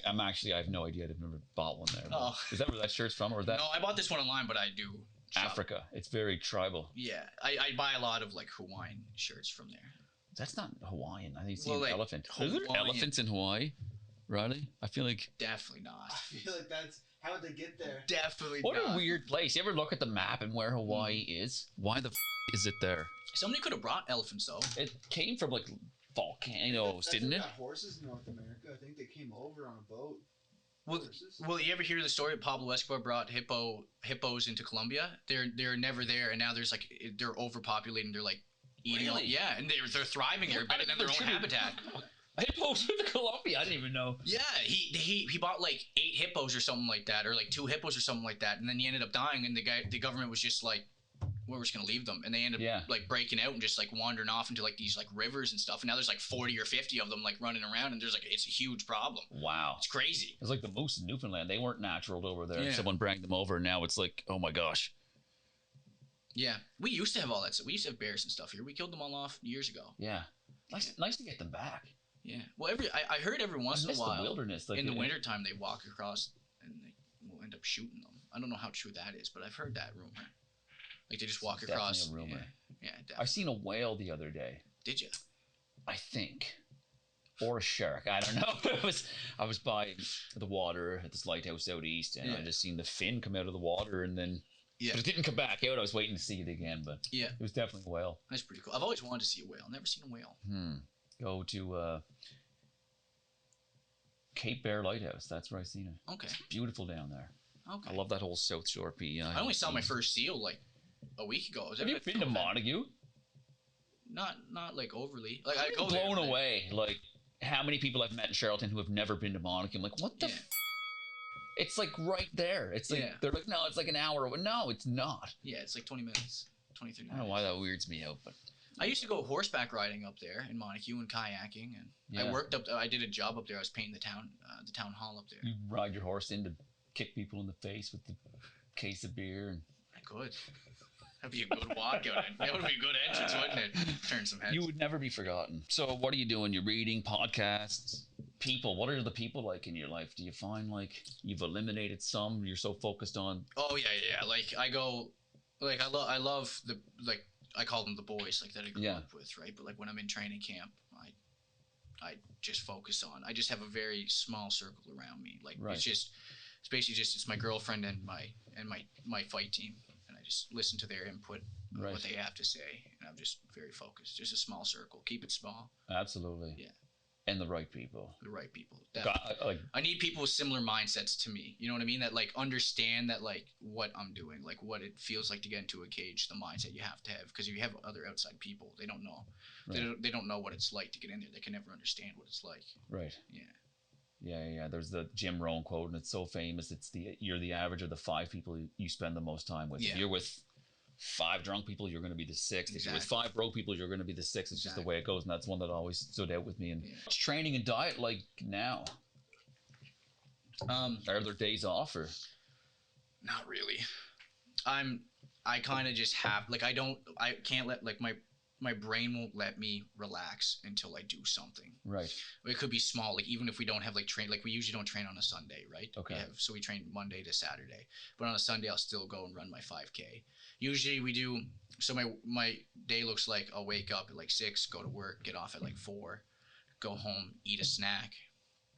have no idea. I've never bought one there. Oh. Is that where that shirt's from, or is that? No, I bought this one online, but I do shop. Africa. It's very tribal. Yeah. I buy a lot of like Hawaiian shirts from there. That's not Hawaiian. I think it's an elephant. Are there elephants in Hawaii, Riley? I feel like definitely not. I feel like that's how would they get there? Definitely not. What a weird place. You ever look at the map and where Hawaii is? Why the is it there? Somebody could have brought elephants though. It came from like volcanoes, didn't it? Got horses in North America. I think they came over on a boat. Well, you ever hear the story? Pablo Escobar brought hippos into Colombia. They're never there, and now they're overpopulating. They're like eating. Really? Yeah, and they're thriving there, better than their own habitat. Hippos into Colombia? I didn't even know. Yeah, he bought like 8 hippos or something like that, or like 2 hippos or something like that, and then he ended up dying, and the government was just like, we're just gonna leave them, and they ended up like breaking out and just like wandering off into like these like rivers and stuff, and now there's like 40 or 50 of them like running around, and there's like, it's a huge problem. Wow, it's crazy. It's like the moose in Newfoundland. They weren't natural over there. Someone brought them over, and now it's like, oh my gosh. Yeah, we used to have all that stuff. We used to have bears and stuff here. We killed them all off years ago. Yeah, nice to get them back. Yeah, well, I heard every once in a while, the wilderness, like in the wintertime, they walk across and they will end up shooting them. I don't know how true that is, but I've heard that rumor. Like they just walk across. Definitely a rumor. Yeah, definitely. I seen a whale the other day. Did you? I think. or a shark. I don't know. I was by the water at this lighthouse out east, and I just seen the fin come out of the water, and then but it didn't come back out. I was waiting to see it again, but it was definitely a whale. That's pretty cool. I've always wanted to see a whale. Never seen a whale. Go to Cape Bear Lighthouse. That's where I seen it. Okay. It's beautiful down there. Okay. I love that whole South Shore PEI. I only saw my first seal like a week ago. Have you been to Montague? Not like overly. Like I go blown away. Like how many people I've met in Charlottetown who have never been to Montague. I'm like, what the? It's like right there. It's like they're like, no, it's like an hour. No, it's not. Yeah, it's like 20 minutes, 20, 30 minutes. I don't know why that weirds me out, but I used to go horseback riding up there in Montague and kayaking, and I worked up. I did a job up there. I was painting the town hall up there. You ride your horse in to kick people in the face with the case of beer, and I could. That'd be a good walkout. That would be a good entrance, wouldn't it? Turn some heads. You would never be forgotten. So, what are you doing? You're reading podcasts. People. What are the people like in your life? Do you find like you've eliminated some? You're so focused on. Oh yeah. Like I go, like I love the like. I call them the boys, like that I grew up with, right? But like when I'm in training camp, I just focus on. I just have a very small circle around me. Like it's basically just my girlfriend and my fight team, and I just listen to their input, what they have to say, and I'm just very focused. Just a small circle. Keep it small. Absolutely. Yeah. And the right people. The right people. I need people with similar mindsets to me. You know what I mean? That like understand that like what I'm doing, like what it feels like to get into a cage, the mindset you have to have. Because if you have other outside people, they don't know. Right. They don't know what it's like to get in there. They can never understand what it's like. Right. Yeah. There's the Jim Rohn quote, and it's so famous. It's you're the average of the 5 people you spend the most time with. Yeah. If you're with 5 drunk people, you're going to be the 6th. Exactly. If you're with 5 broke people, you're going to be the 6th. It's just the way it goes, and that's one that always stood out with me. And what's training and diet like now? Are there days off or? Not really. I kind of just have like I can't let like my brain won't let me relax until I do something. Right. It could be small, like even if we don't have like train, like we usually don't train on a Sunday, right? Okay. So we train Monday to Saturday, but on a Sunday I'll still go and run my 5K. Usually we do. So my day looks like I'll wake up at like 6, go to work, get off at like 4, go home, eat a snack,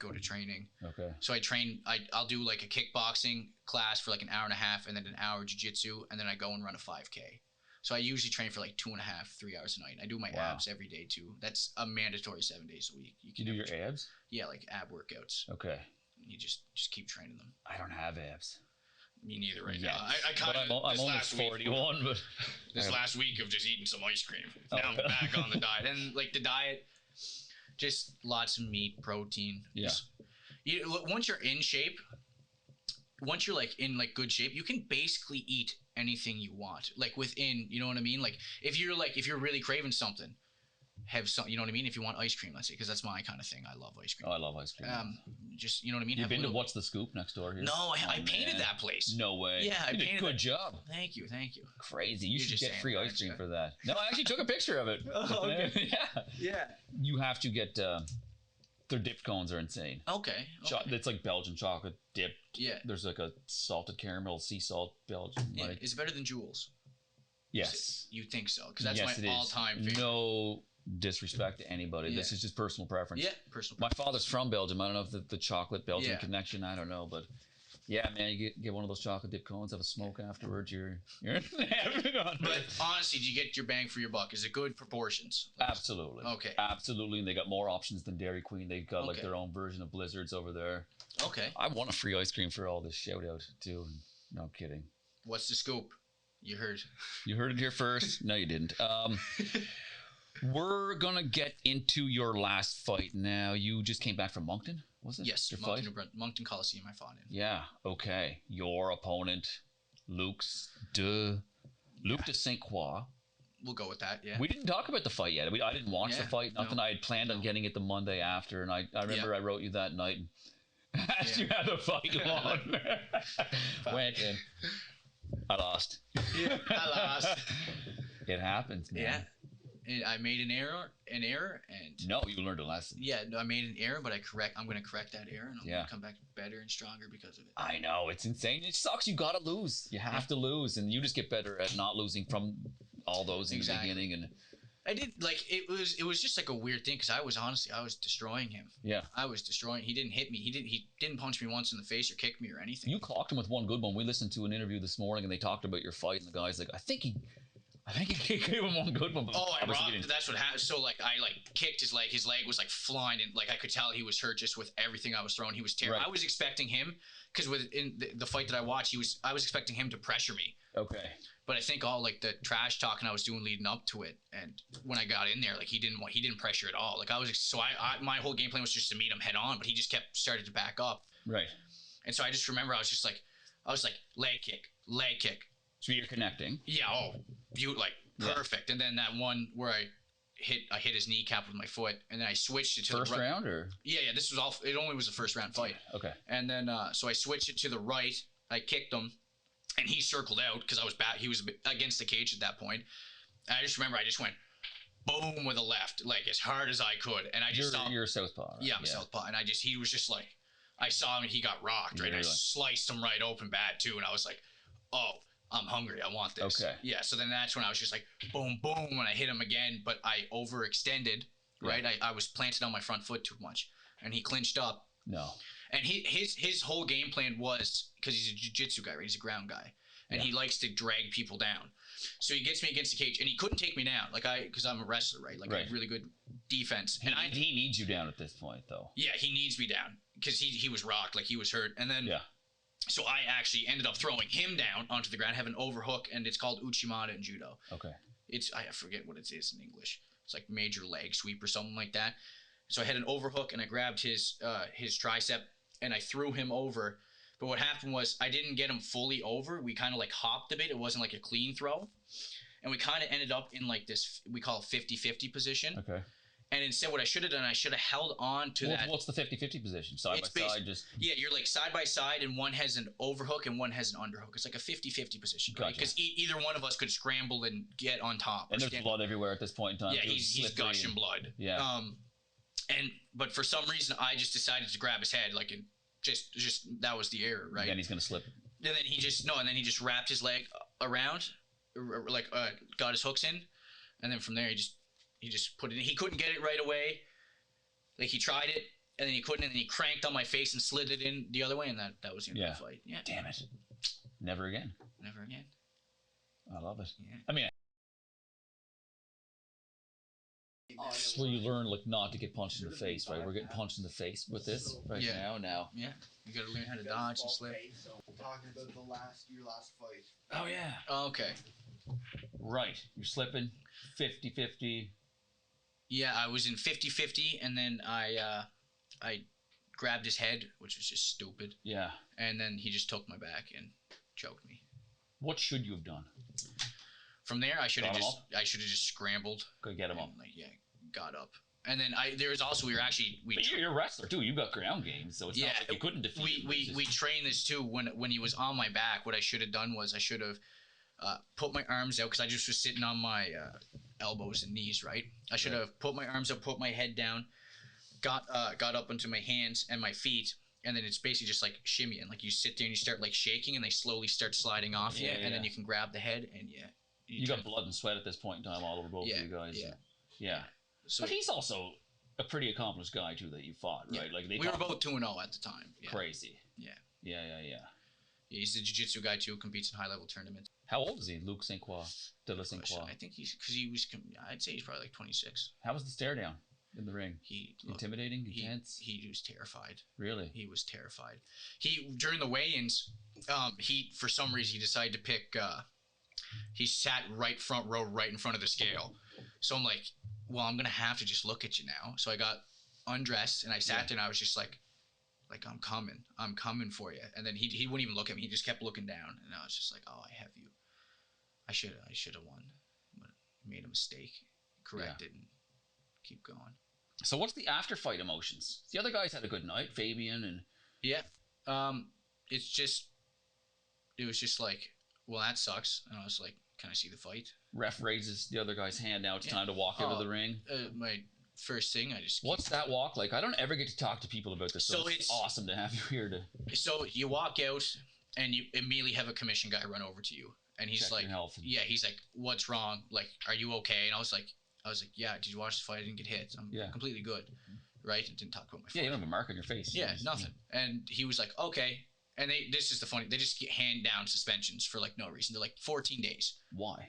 go to training. Okay. So I train. I'll do like a kickboxing class for like an hour and a half, and then an hour jiu-jitsu, and then I go and run a 5K. So I usually train for like 2.5, 3 hours a night. I do my abs every day too. That's a mandatory 7 days a week. You do your abs? Yeah, like ab workouts. Okay. You just keep training them. I don't have abs. Me neither right now. I kind of. I'm almost 41, but this last week of just eating some ice cream. Now I'm back on the diet, and like the diet, just lots of meat, protein. Yeah. Once you're in shape, once you're like in like good shape, you can basically eat anything you want. Like within, you know what I mean? Like if you're really craving something, have some, you know what I mean? If you want ice cream, let's say, because that's my kind of thing. I love ice cream. Oh, I love ice cream. Just, you know what I mean? You've been to What's the Scoop next door here? No, I painted that place. No way. Yeah, I painted. Good job. Thank you. Crazy. You should get free ice cream for that. No, I actually took a picture of it. Oh, okay. Yeah. You have to get. Their dipped cones are insane. Okay. It's like Belgian chocolate dipped. Yeah. There's like a salted caramel, sea salt Belgian. Yeah. Is it better than Jules? Yes. You think so? Because that's my all-time favorite. No disrespect to anybody. This is just personal preference. Yeah, personal preference. My father's from Belgium. I don't know if the chocolate Belgian connection. I don't know, but yeah, man, you get one of those chocolate dip cones, have a smoke afterwards. You're having on. But honestly, do you get your bang for your buck? Is it good proportions? Absolutely. Okay. Absolutely, and they got more options than Dairy Queen. They've got like their own version of Blizzards over there. Okay. I want a free ice cream for all this shout out too. No I'm kidding. What's the scoop? You heard. You heard it here first. No, you didn't. We're gonna get into your last fight now. You just came back from Moncton, was it? Yes, Moncton Coliseum. I fought in. Yeah. Okay. Your opponent, Luc de Saint Croix. We'll go with that. Yeah. We didn't talk about the fight yet. I didn't watch the fight. Nothing. I had planned on getting it the Monday after, and I remember I wrote you that night and asked you how the fight won. Went in. I lost. Yeah, I lost. It happens, man. Yeah. I made an error, and no, you learned a lesson. Yeah, I made an error, but I'm going to correct that error, and I'm going to come back better and stronger because of it. I know, it's insane. It sucks. You got to lose. You have to lose, and you just get better at not losing from all those in the beginning. And I did like it was just like a weird thing because I was destroying him. Yeah. I was destroying. He didn't hit me. He didn't punch me once in the face or kick me or anything. You clocked him with one good one. We listened to an interview this morning and they talked about your fight and the guy's like, I think he gave him one good one. But I robbed. That's what happened. So like I kicked his leg. His leg was like flying and like I could tell he was hurt just with everything I was throwing. He was terrible. Right. I was expecting him because in the fight that I watched, I was expecting him to pressure me. Okay. But I think all like the trash talking I was doing leading up to it, and when I got in there, like he didn't pressure at all. Like my whole game plan was just to meet him head on, but he just started to back up. Right. And so I just remember I was like leg kick. So you're connecting. Yeah. Oh, perfect. Yeah. And then that one where I hit his kneecap with my foot, and then I switched it to first the right. round or yeah. This was all. It only was a first round fight. Okay. And then so I switched it to the right. I kicked him. And he circled out because I was back. He was against the cage at that point. And I just remember I just went boom with a left, like as hard as I could. And I just saw. You're a southpaw. Right? Yeah, I'm southpaw. And he was just like, I saw him and he got rocked, right? Really? I sliced him right open bad too. And I was like, oh, I'm hungry. I want this. Okay. Yeah. So then that's when I was just like, boom, boom. And I hit him again, but I overextended, right? Yeah. I was planted on my front foot too much. And he clinched up. No. And his whole game plan was, because he's a jiu-jitsu guy, right? He's a ground guy. And he likes to drag people down. So he gets me against the cage, and he couldn't take me down, because I'm a wrestler, right? Like, I have really good defense. And he needs you down at this point, though. Yeah, he needs me down, because he was rocked, like he was hurt. And then, so I actually ended up throwing him down onto the ground, have an overhook, and it's called Uchimata in judo. Okay. I forget what it is in English. It's like major leg sweep or something like that. So I had an overhook, and I grabbed his tricep, and I threw him over. But what happened was I didn't get him fully over. We kind of like hopped a bit. It wasn't like a clean throw. And we kind of ended up in like this, we call it 50-50 position. Okay. And instead what I should have done, I should have held on to that. What's the 50-50 position? Side by side? Yeah, you're like side by side and one has an overhook and one has an underhook. It's like a 50-50 position. Gotcha. Because either one of us could scramble and get on top. And there's blood everywhere at this point in time. Yeah, he's gushing blood. Yeah. But for some reason, I just decided to grab his head like in just that was the error, right? And then he's gonna slip. And then he just wrapped his leg around, like got his hooks in, and then from there he just put it in. He couldn't get it right away. Like he tried it, and then he couldn't, and then he cranked on my face and slid it in the other way, and that was the end of the fight. Yeah. Damn it. Never again. Never again. I love it. Yeah. I mean, it's where you learn like not to get punched in the face, right? We're getting punched in the face with this now. Yeah, you gotta learn how to dodge and slip. Talking about your last fight. Oh yeah. Oh, okay. Right, you're slipping 50-50. Yeah, I was in 50-50, and then I grabbed his head, which was just stupid. Yeah. And then he just took my back and choked me. What should you have done? From there, I should have just scrambled. Go get him up. Got up. And then you're a wrestler too. You got ground game, so it's not like you couldn't defeat him. We trained this too. When he was on my back, what I should have done was I should have put my arms out because I just was sitting on my elbows and knees. Right. I should have put my arms up, put my head down, got up onto my hands and my feet, and then it's basically just like shimmying. Like you sit there and you start like shaking, and they slowly start sliding off you, and then you can grab the head and you got blood and sweat at this point in time all over both of you guys. Yeah. So, but he's also a pretty accomplished guy too that you fought, right? Like we were both 2-0 at the time. Yeah. Crazy. Yeah. He's a jiu-jitsu guy too. Competes in high-level tournaments. How old is he, Luke St. Croix? I think I'd say he's probably like 26. How was the stare down in the ring? Intimidating, intense. He was terrified. Really? He was terrified. During the weigh-ins, for some reason he decided to pick. He sat right front row, right in front of the scale. So I'm like, well, I'm gonna have to just look at you now. So I got undressed and I sat there and I was just like I'm coming for you. And then he wouldn't even look at me. He just kept looking down, and I was just like, oh, I have you. I should have won, but I made a mistake. Correct it and keep going. So what's the after fight emotions? The other guys had a good night, Fabian and it was just like, well, that sucks. And I was like, can I see the fight? Ref raises the other guy's hand. Now it's time to walk out of the ring. My first thing, what's that walk like? I don't ever get to talk to people about this. So it's awesome to have you here So you walk out and you immediately have a commission guy run over to you. And he's like, he's like, what's wrong? Like, are you okay? And I was like, I was like, yeah, did you watch the fight? I didn't get hit. I'm completely good. Right? And didn't talk about my fight. Yeah, you don't have a mark on your face. Yeah, nothing. Yeah. And he was like, okay. And this is the funny, they just get hand down suspensions for like no reason. They're like 14 days. Why?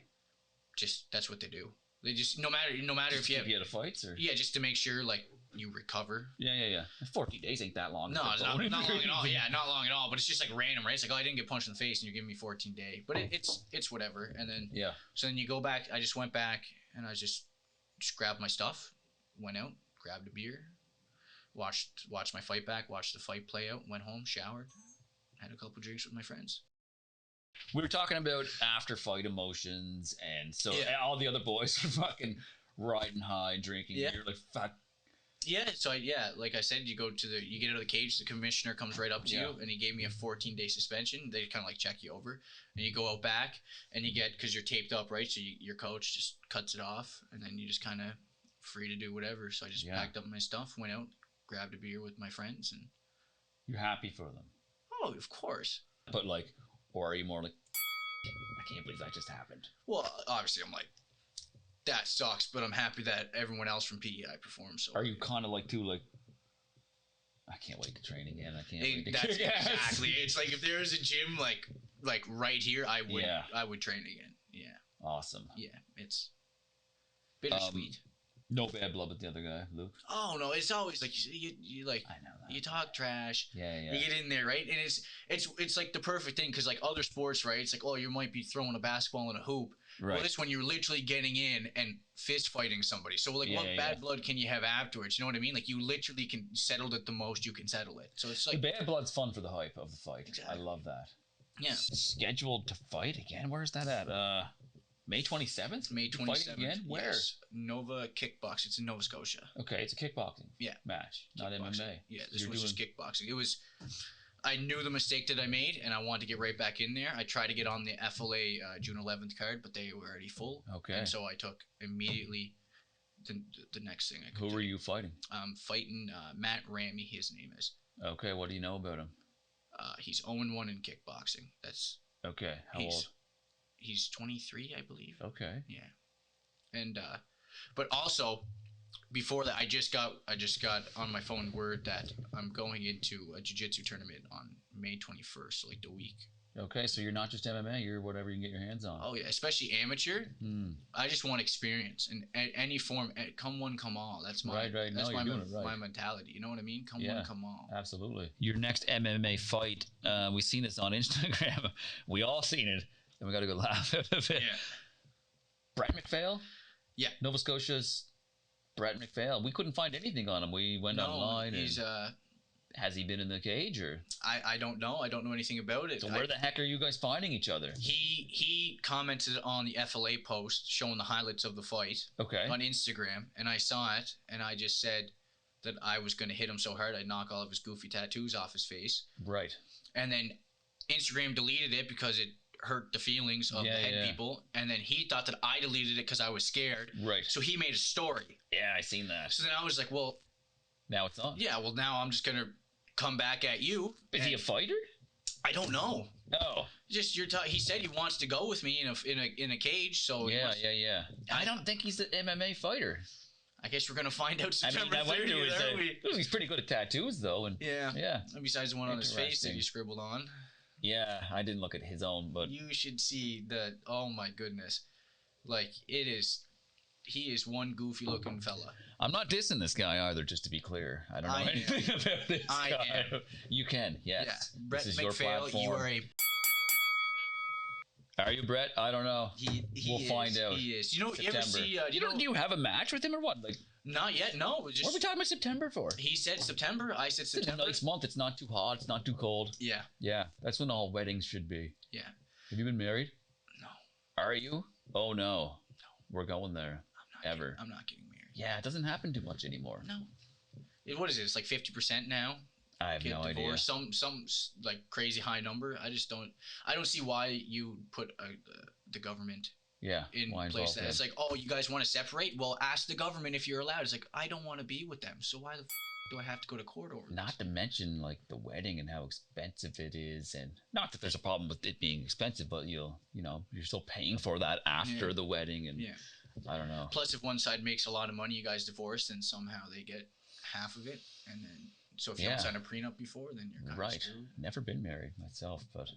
Just, that's what they do. They just, no matter just if you have. You had fights or? Yeah, just to make sure like you recover. Yeah. 14 days ain't that long. No, it's not long at all. Yeah, not long at all. But it's just like random, right? It's like, oh, I didn't get punched in the face and you're giving me 14 day. But it's whatever. And then, so then you go back, I just went back and I just grabbed my stuff, went out, grabbed a beer, watched my fight back, watched the fight play out, went home, showered, had a couple drinks with my friends. We were talking about after fight emotions, and so all the other boys were fucking riding high, drinking. Yeah. You're like, fuck. Yeah, so like I said, you get out of the cage, the commissioner comes right up to you, and he gave me a 14-day suspension. They kind of like check you over, and you go out back, and you get, because you're taped up, right? So your coach just cuts it off, and then you just kind of free to do whatever. So I just packed up my stuff, went out, grabbed a beer with my friends, and you're happy for them. Oh, of course. But like, or are you more like, I can't believe that just happened? Well, obviously I'm like, that sucks, but I'm happy that everyone else from PEI performed. So are you kind of like, too, like, I can't wait to train again. I can't wait to That's exactly. It's like if there was a gym like right here, I would train again. Yeah. Awesome. Yeah, it's bittersweet. No bad blood with the other guy, Luke. Oh no, it's always like you like. I know that. You talk trash. Yeah. You get in there, right? And it's like the perfect thing, because like other sports, right? It's like, oh, you might be throwing a basketball in a hoop. Right. Well, this one you're literally getting in and fist fighting somebody. So like, what bad blood can you have afterwards? You know what I mean? Like you literally can settle it the most you can settle it. So it's like the bad blood's fun for the hype of the fight. Exactly. I love that. Yeah. Scheduled to fight again? Where's that at? May 27th? May 27th. Again? Where? Yes. Nova Kickboxing. It's in Nova Scotia. Okay, it's a kickboxing match, not MMA. Yeah, this was just kickboxing. It was. I knew the mistake that I made, and I wanted to get right back in there. I tried to get on the FLA June 11th card, but they were already full. Okay. And so I took immediately the next thing I could. Who were you fighting? Fighting Matt Ramey, his name is. Okay, what do you know about him? He's 0-1 in kickboxing. That's okay. How old? He's 23, I believe. Okay. Yeah. And but also before that, I just got on my phone word that I'm going into a jiu-jitsu tournament on May 21st, so like the week. Okay, so you're not just MMA, you're whatever you can get your hands on. Oh yeah, especially amateur. I just want experience in any form. Come one, come all. That's my right. That's no, my mentality. You know what I mean? Come one, come all. Absolutely. Your next MMA fight, we've seen this on Instagram. We all seen it, and we got to go laugh at it. Yeah. Brett McPhail. Yeah. Nova Scotia's Brett McPhail. We couldn't find anything on him. We went online. He's has he been in the cage or? I don't know. I don't know anything about it. So where the heck are you guys finding each other? He commented on the FLA post showing the highlights of the fight. Okay. On Instagram, and I saw it, and I just said that I was going to hit him so hard I'd knock all of his goofy tattoos off his face. Right. And then Instagram deleted it because it hurt the feelings of the head people, and then he thought that I deleted it because I was scared. Right. So he made a story. Yeah, I seen that. So then I was like, well, now it's on. Yeah, well now I'm just gonna come back at you. Is he a fighter? I don't know. Oh. Just he said he wants to go with me in a cage. So yeah. I don't think he's an MMA fighter. I guess we're gonna find out September 30th. He's pretty good at tattoos though, and yeah. And besides the one on his face that he scribbled on. Yeah, I didn't look at his own, but you should see oh my goodness, like he is one goofy looking fella. I'm not dissing this guy either, just to be clear. I don't know anything about this guy. Am. You can, yes. Yeah. Brett McPhail, you are a. Are you Brett? I don't know. We'll find out. He is. You know, you ever see? Do you have a match with him or what? Like, not yet. No. What are we talking about September for? He said September. I said September. It's a nice month. It's not too hot. It's not too cold. Yeah. Yeah. That's when all weddings should be. Yeah. Have you been married? No. Are you? Oh no. No. We're going there. I'm not getting married. Yeah, it doesn't happen too much anymore. No. What is it? It's like 50% now. I have no idea. Some like crazy high number. I don't see why you put the government in place that it's like, oh, you guys want to separate? Well, ask the government if you're allowed. It's like, I don't want to be with them, so why the do I have to go to court over? Not to mention like the wedding and how expensive it is, and not that there's a problem with it being expensive, but you're still paying for that after the wedding, and I don't know. Plus, if one side makes a lot of money, you guys divorce, then somehow they get half of it, and then so if you don't sign a prenup before, then you're kind of screwed. Never been married myself, but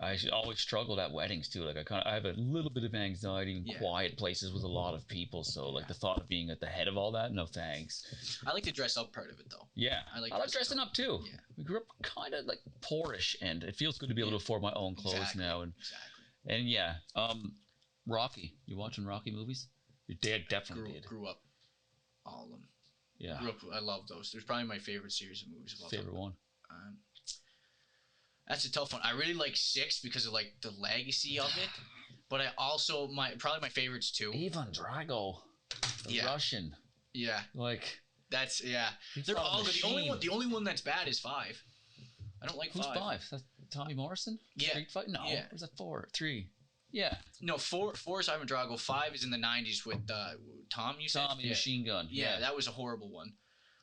I always struggled at weddings too. Like I have a little bit of anxiety in quiet places with a lot of people. So like the thought of being at the head of all that, no thanks. I like the dress up part of it though. Yeah, I like dressing up too. Yeah, we grew up kind of like poorish, and it feels good to be able to afford my own clothes now. And yeah, Rocky. You watching Rocky movies? Your dad definitely did. Grew up all of them. Yeah, I love those. There's probably my favorite series of movies of all time. Favorite one. That's a tough one. I really like 6 because of like the legacy of it, but I also probably my favorites too. Ivan Drago, the Russian. Yeah, like that's They're all good. The only one that's bad is 5. I don't like 5. Who's 5? That's Tommy Morrison. Yeah. Street Fight. No. Yeah. Or is that 4? 3. Yeah. No, 4 is Ivan Drago. 5 is in the 90s with Tom. You said Tommy Machine Gun. Yeah, that was a horrible one.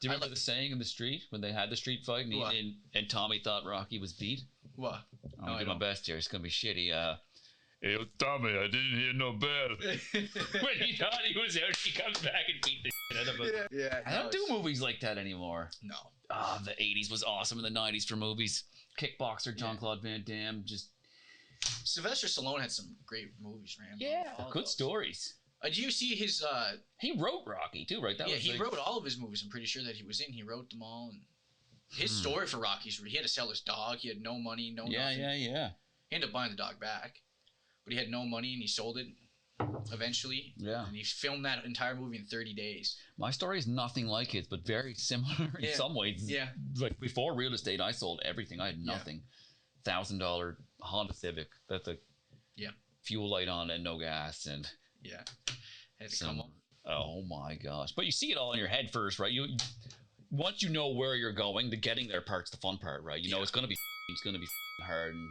Do you remember the saying in the street when they had the street fight and Tommy thought Rocky was beat? What? I'm gonna do my best here. It's gonna be shitty. Hey, Tommy, I didn't hear no bell. When he thought he was out, he comes back and beat the shit out of him. Yeah. I don't do movies like that anymore. No. The 80s was awesome, and the 90s for movies. Kickboxer, Jean-Claude Van Damme, just... Sylvester Stallone had some great movies, Rambo. Yeah, good stories. Do you see his... He wrote Rocky, too, right? He wrote all of his movies. I'm pretty sure that he was in. He wrote them all, and... His story for Rocky's, he had to sell his dog. He had no money, nothing. Yeah. He ended up buying the dog back, but he had no money, and he sold it eventually. Yeah. And he filmed that entire movie in 30 days. My story is nothing like his, but very similar in some ways. Yeah. Like before real estate, I sold everything. I had nothing. $1,000 Honda Civic. That's a fuel light on and no gas, and had to come up. Oh my gosh! But you see it all in your head first, right? Once you know where you're going, the getting there part's the fun part, right? You know it's gonna be hard, and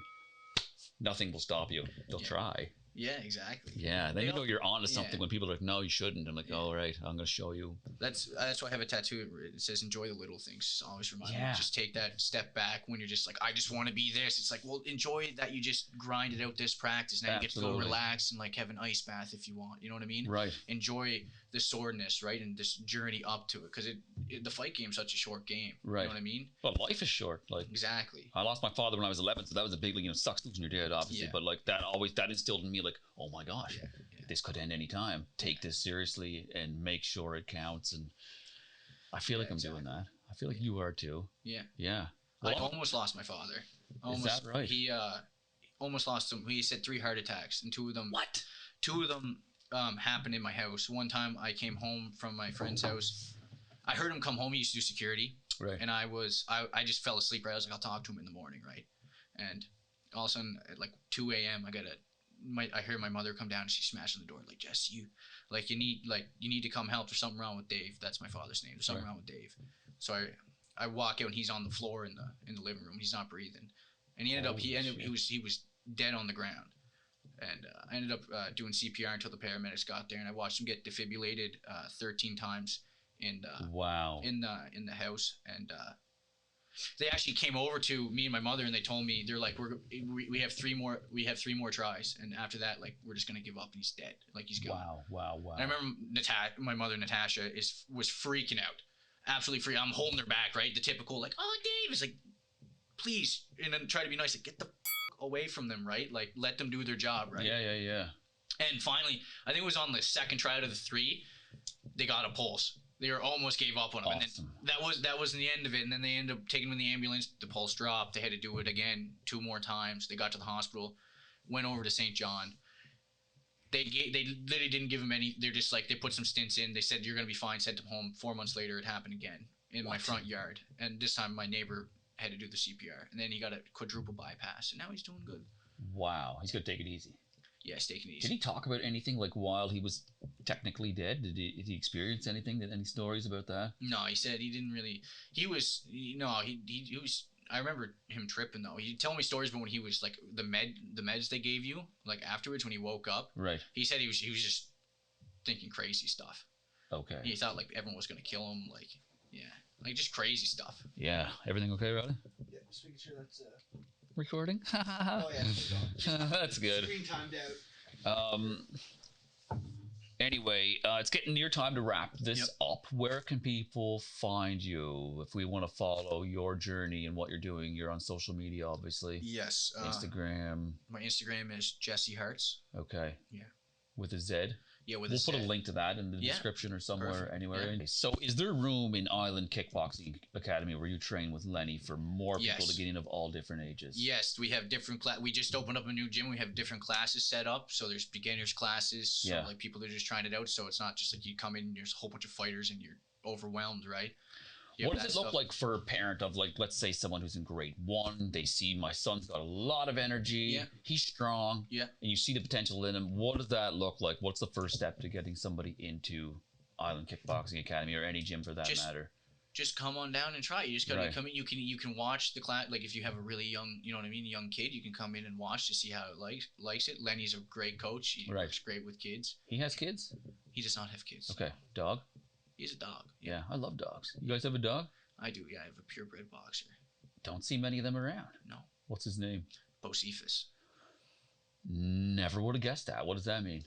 nothing will stop you. They'll try. Yeah, exactly. Yeah, then you know you're onto something when people are like, "No, you shouldn't." I'm like, "All right, I'm gonna show you." That's why I have a tattoo. It says, "Enjoy the little things." Always remind me. Just take that step back when you're just like, "I just want to be this." It's like, well, enjoy that you just grinded out this practice. Now you get to go relax and like have an ice bath if you want. You know what I mean? Right. Enjoy the soreness, right, and this journey up to it, because the fight game's such a short game. Right. You know what I mean? But life is short. Like exactly. I lost my father when I was 11, so that was a big, sucks losing your dad, obviously. But like that instilled in me, like, oh my gosh, this could end any time. Take this seriously and make sure it counts. And I feel like I'm doing that. I feel like you are too. Yeah. Yeah. Well, I almost lost my father. Is that right? He almost lost him. He said 3 heart attacks, and 2 of them. What? 2 of them happened in my house. One time I came home from my friend's house. I heard him come home. He used to do security. Right. And I just fell asleep. Right. I was like, I'll talk to him in the morning. Right. And all of a sudden, at like 2 a.m., I hear my mother come down, and she's smashing the door like, Jess, you need to come help. There's something wrong with Dave. That's my father's name. There's something wrong with Dave. So I walk out, and he's on the floor in the living room. He's not breathing, and he was dead on the ground. And I ended up doing CPR until the paramedics got there, and I watched him get defibrillated 13 times in the house. And they actually came over to me and my mother, and they told me, they're like, we have 3 more tries, and after that, like, we're just gonna give up, and he's dead, like, he's gone. Wow. And I remember my mother Natasha was freaking out, absolutely freaking. I'm holding her back, right? The typical like, oh, Dave is like, please, and then try to be nice, like, get the away from them, right? Like, let them do their job, right? Yeah. And finally, I think it was on the second try out of the 3, they got a pulse. They almost gave up on him. Awesome. And then that was the end of it. And then they ended up taking him in the ambulance. The pulse dropped. They had to do it again 2 more times. They got to the hospital, went over to St. John. They literally didn't give him any. They're just like, they put some stints in. They said, you're going to be fine. Sent him home. 4 months later, it happened again in my front yard. And this time my neighbor had to do the CPR. And then he got a quadruple bypass. And now he's doing good. Wow. He's going to take it easy. Yeah, he's taking it easy. Did he talk about anything like while he was technically dead? Did he experience anything? Any stories about that? No, he said he didn't really. He was I remember him tripping though. He told me stories about when he was like the meds they gave you, like afterwards when he woke up. Right. He said he was just thinking crazy stuff. Okay. He thought like everyone was gonna kill him, like just crazy stuff. Yeah. Everything okay, Roddy? Yeah, just making sure that's recording. Oh yeah, that's good. Screen timed out. Anyway, it's getting near time to wrap this up. Where can people find you if we want to follow your journey and what you're doing? You're on social media, obviously. Yes. Instagram. My Instagram is Jesse Heartz. Okay. Yeah. With a Z? Yeah, with we'll a Z. put a link to that in the description or somewhere, Perfect. anywhere. Yeah. So is there room in Island Kickboxing Academy where you train with Lenny for more people to get in of all different ages? Yes, we have different we just opened up a new gym. We have different classes set up. So there's beginners classes. So like people that are just trying it out. So it's not just like you come in and there's a whole bunch of fighters and you're overwhelmed, right? What does it look like for a parent of, like, let's say someone who's in grade 1, they see my son's got a lot of energy, he's strong, and you see the potential in him. What does that look like? What's the first step to getting somebody into Island Kickboxing Academy or any gym for that matter? Just come on down and try. You just gotta come in. You can watch the class. Like if you have a really young, you know what I mean, young kid, you can come in and watch to see how it likes it. Lenny's a great coach. He works great with kids. He has kids? He does not have kids. Okay. Dog? He's a dog. Yeah, I love dogs. You guys have a dog? I do, yeah. I have a purebred boxer. Don't see many of them around. No. What's his name? Bocephus. Never would have guessed that. What does that mean?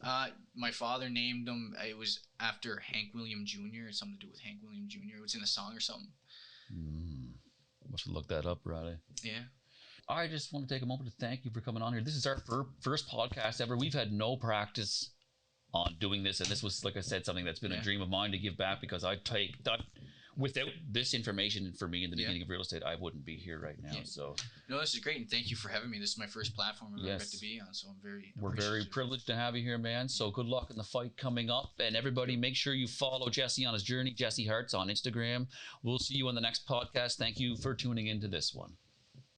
My father named him. It was after Hank William Jr. It's something to do with Hank William Jr. It's in a song or something. I should look that up, Riley. Yeah. I just want to take a moment to thank you for coming on here. This is our first podcast ever. We've had no practice on doing this, and this was, like I said, something that's been a dream of mine to give back, because I take that without this information for me in the beginning of real estate, I wouldn't be here right now. So no, this is great, and thank you for having me. This is my first platform I've ever got to be on, so we're very privileged to have you here, man. So good luck in the fight coming up, and everybody make sure you follow Jesse on his journey, Jesse Heartz on Instagram. We'll see you on the next podcast. Thank you for tuning into this one.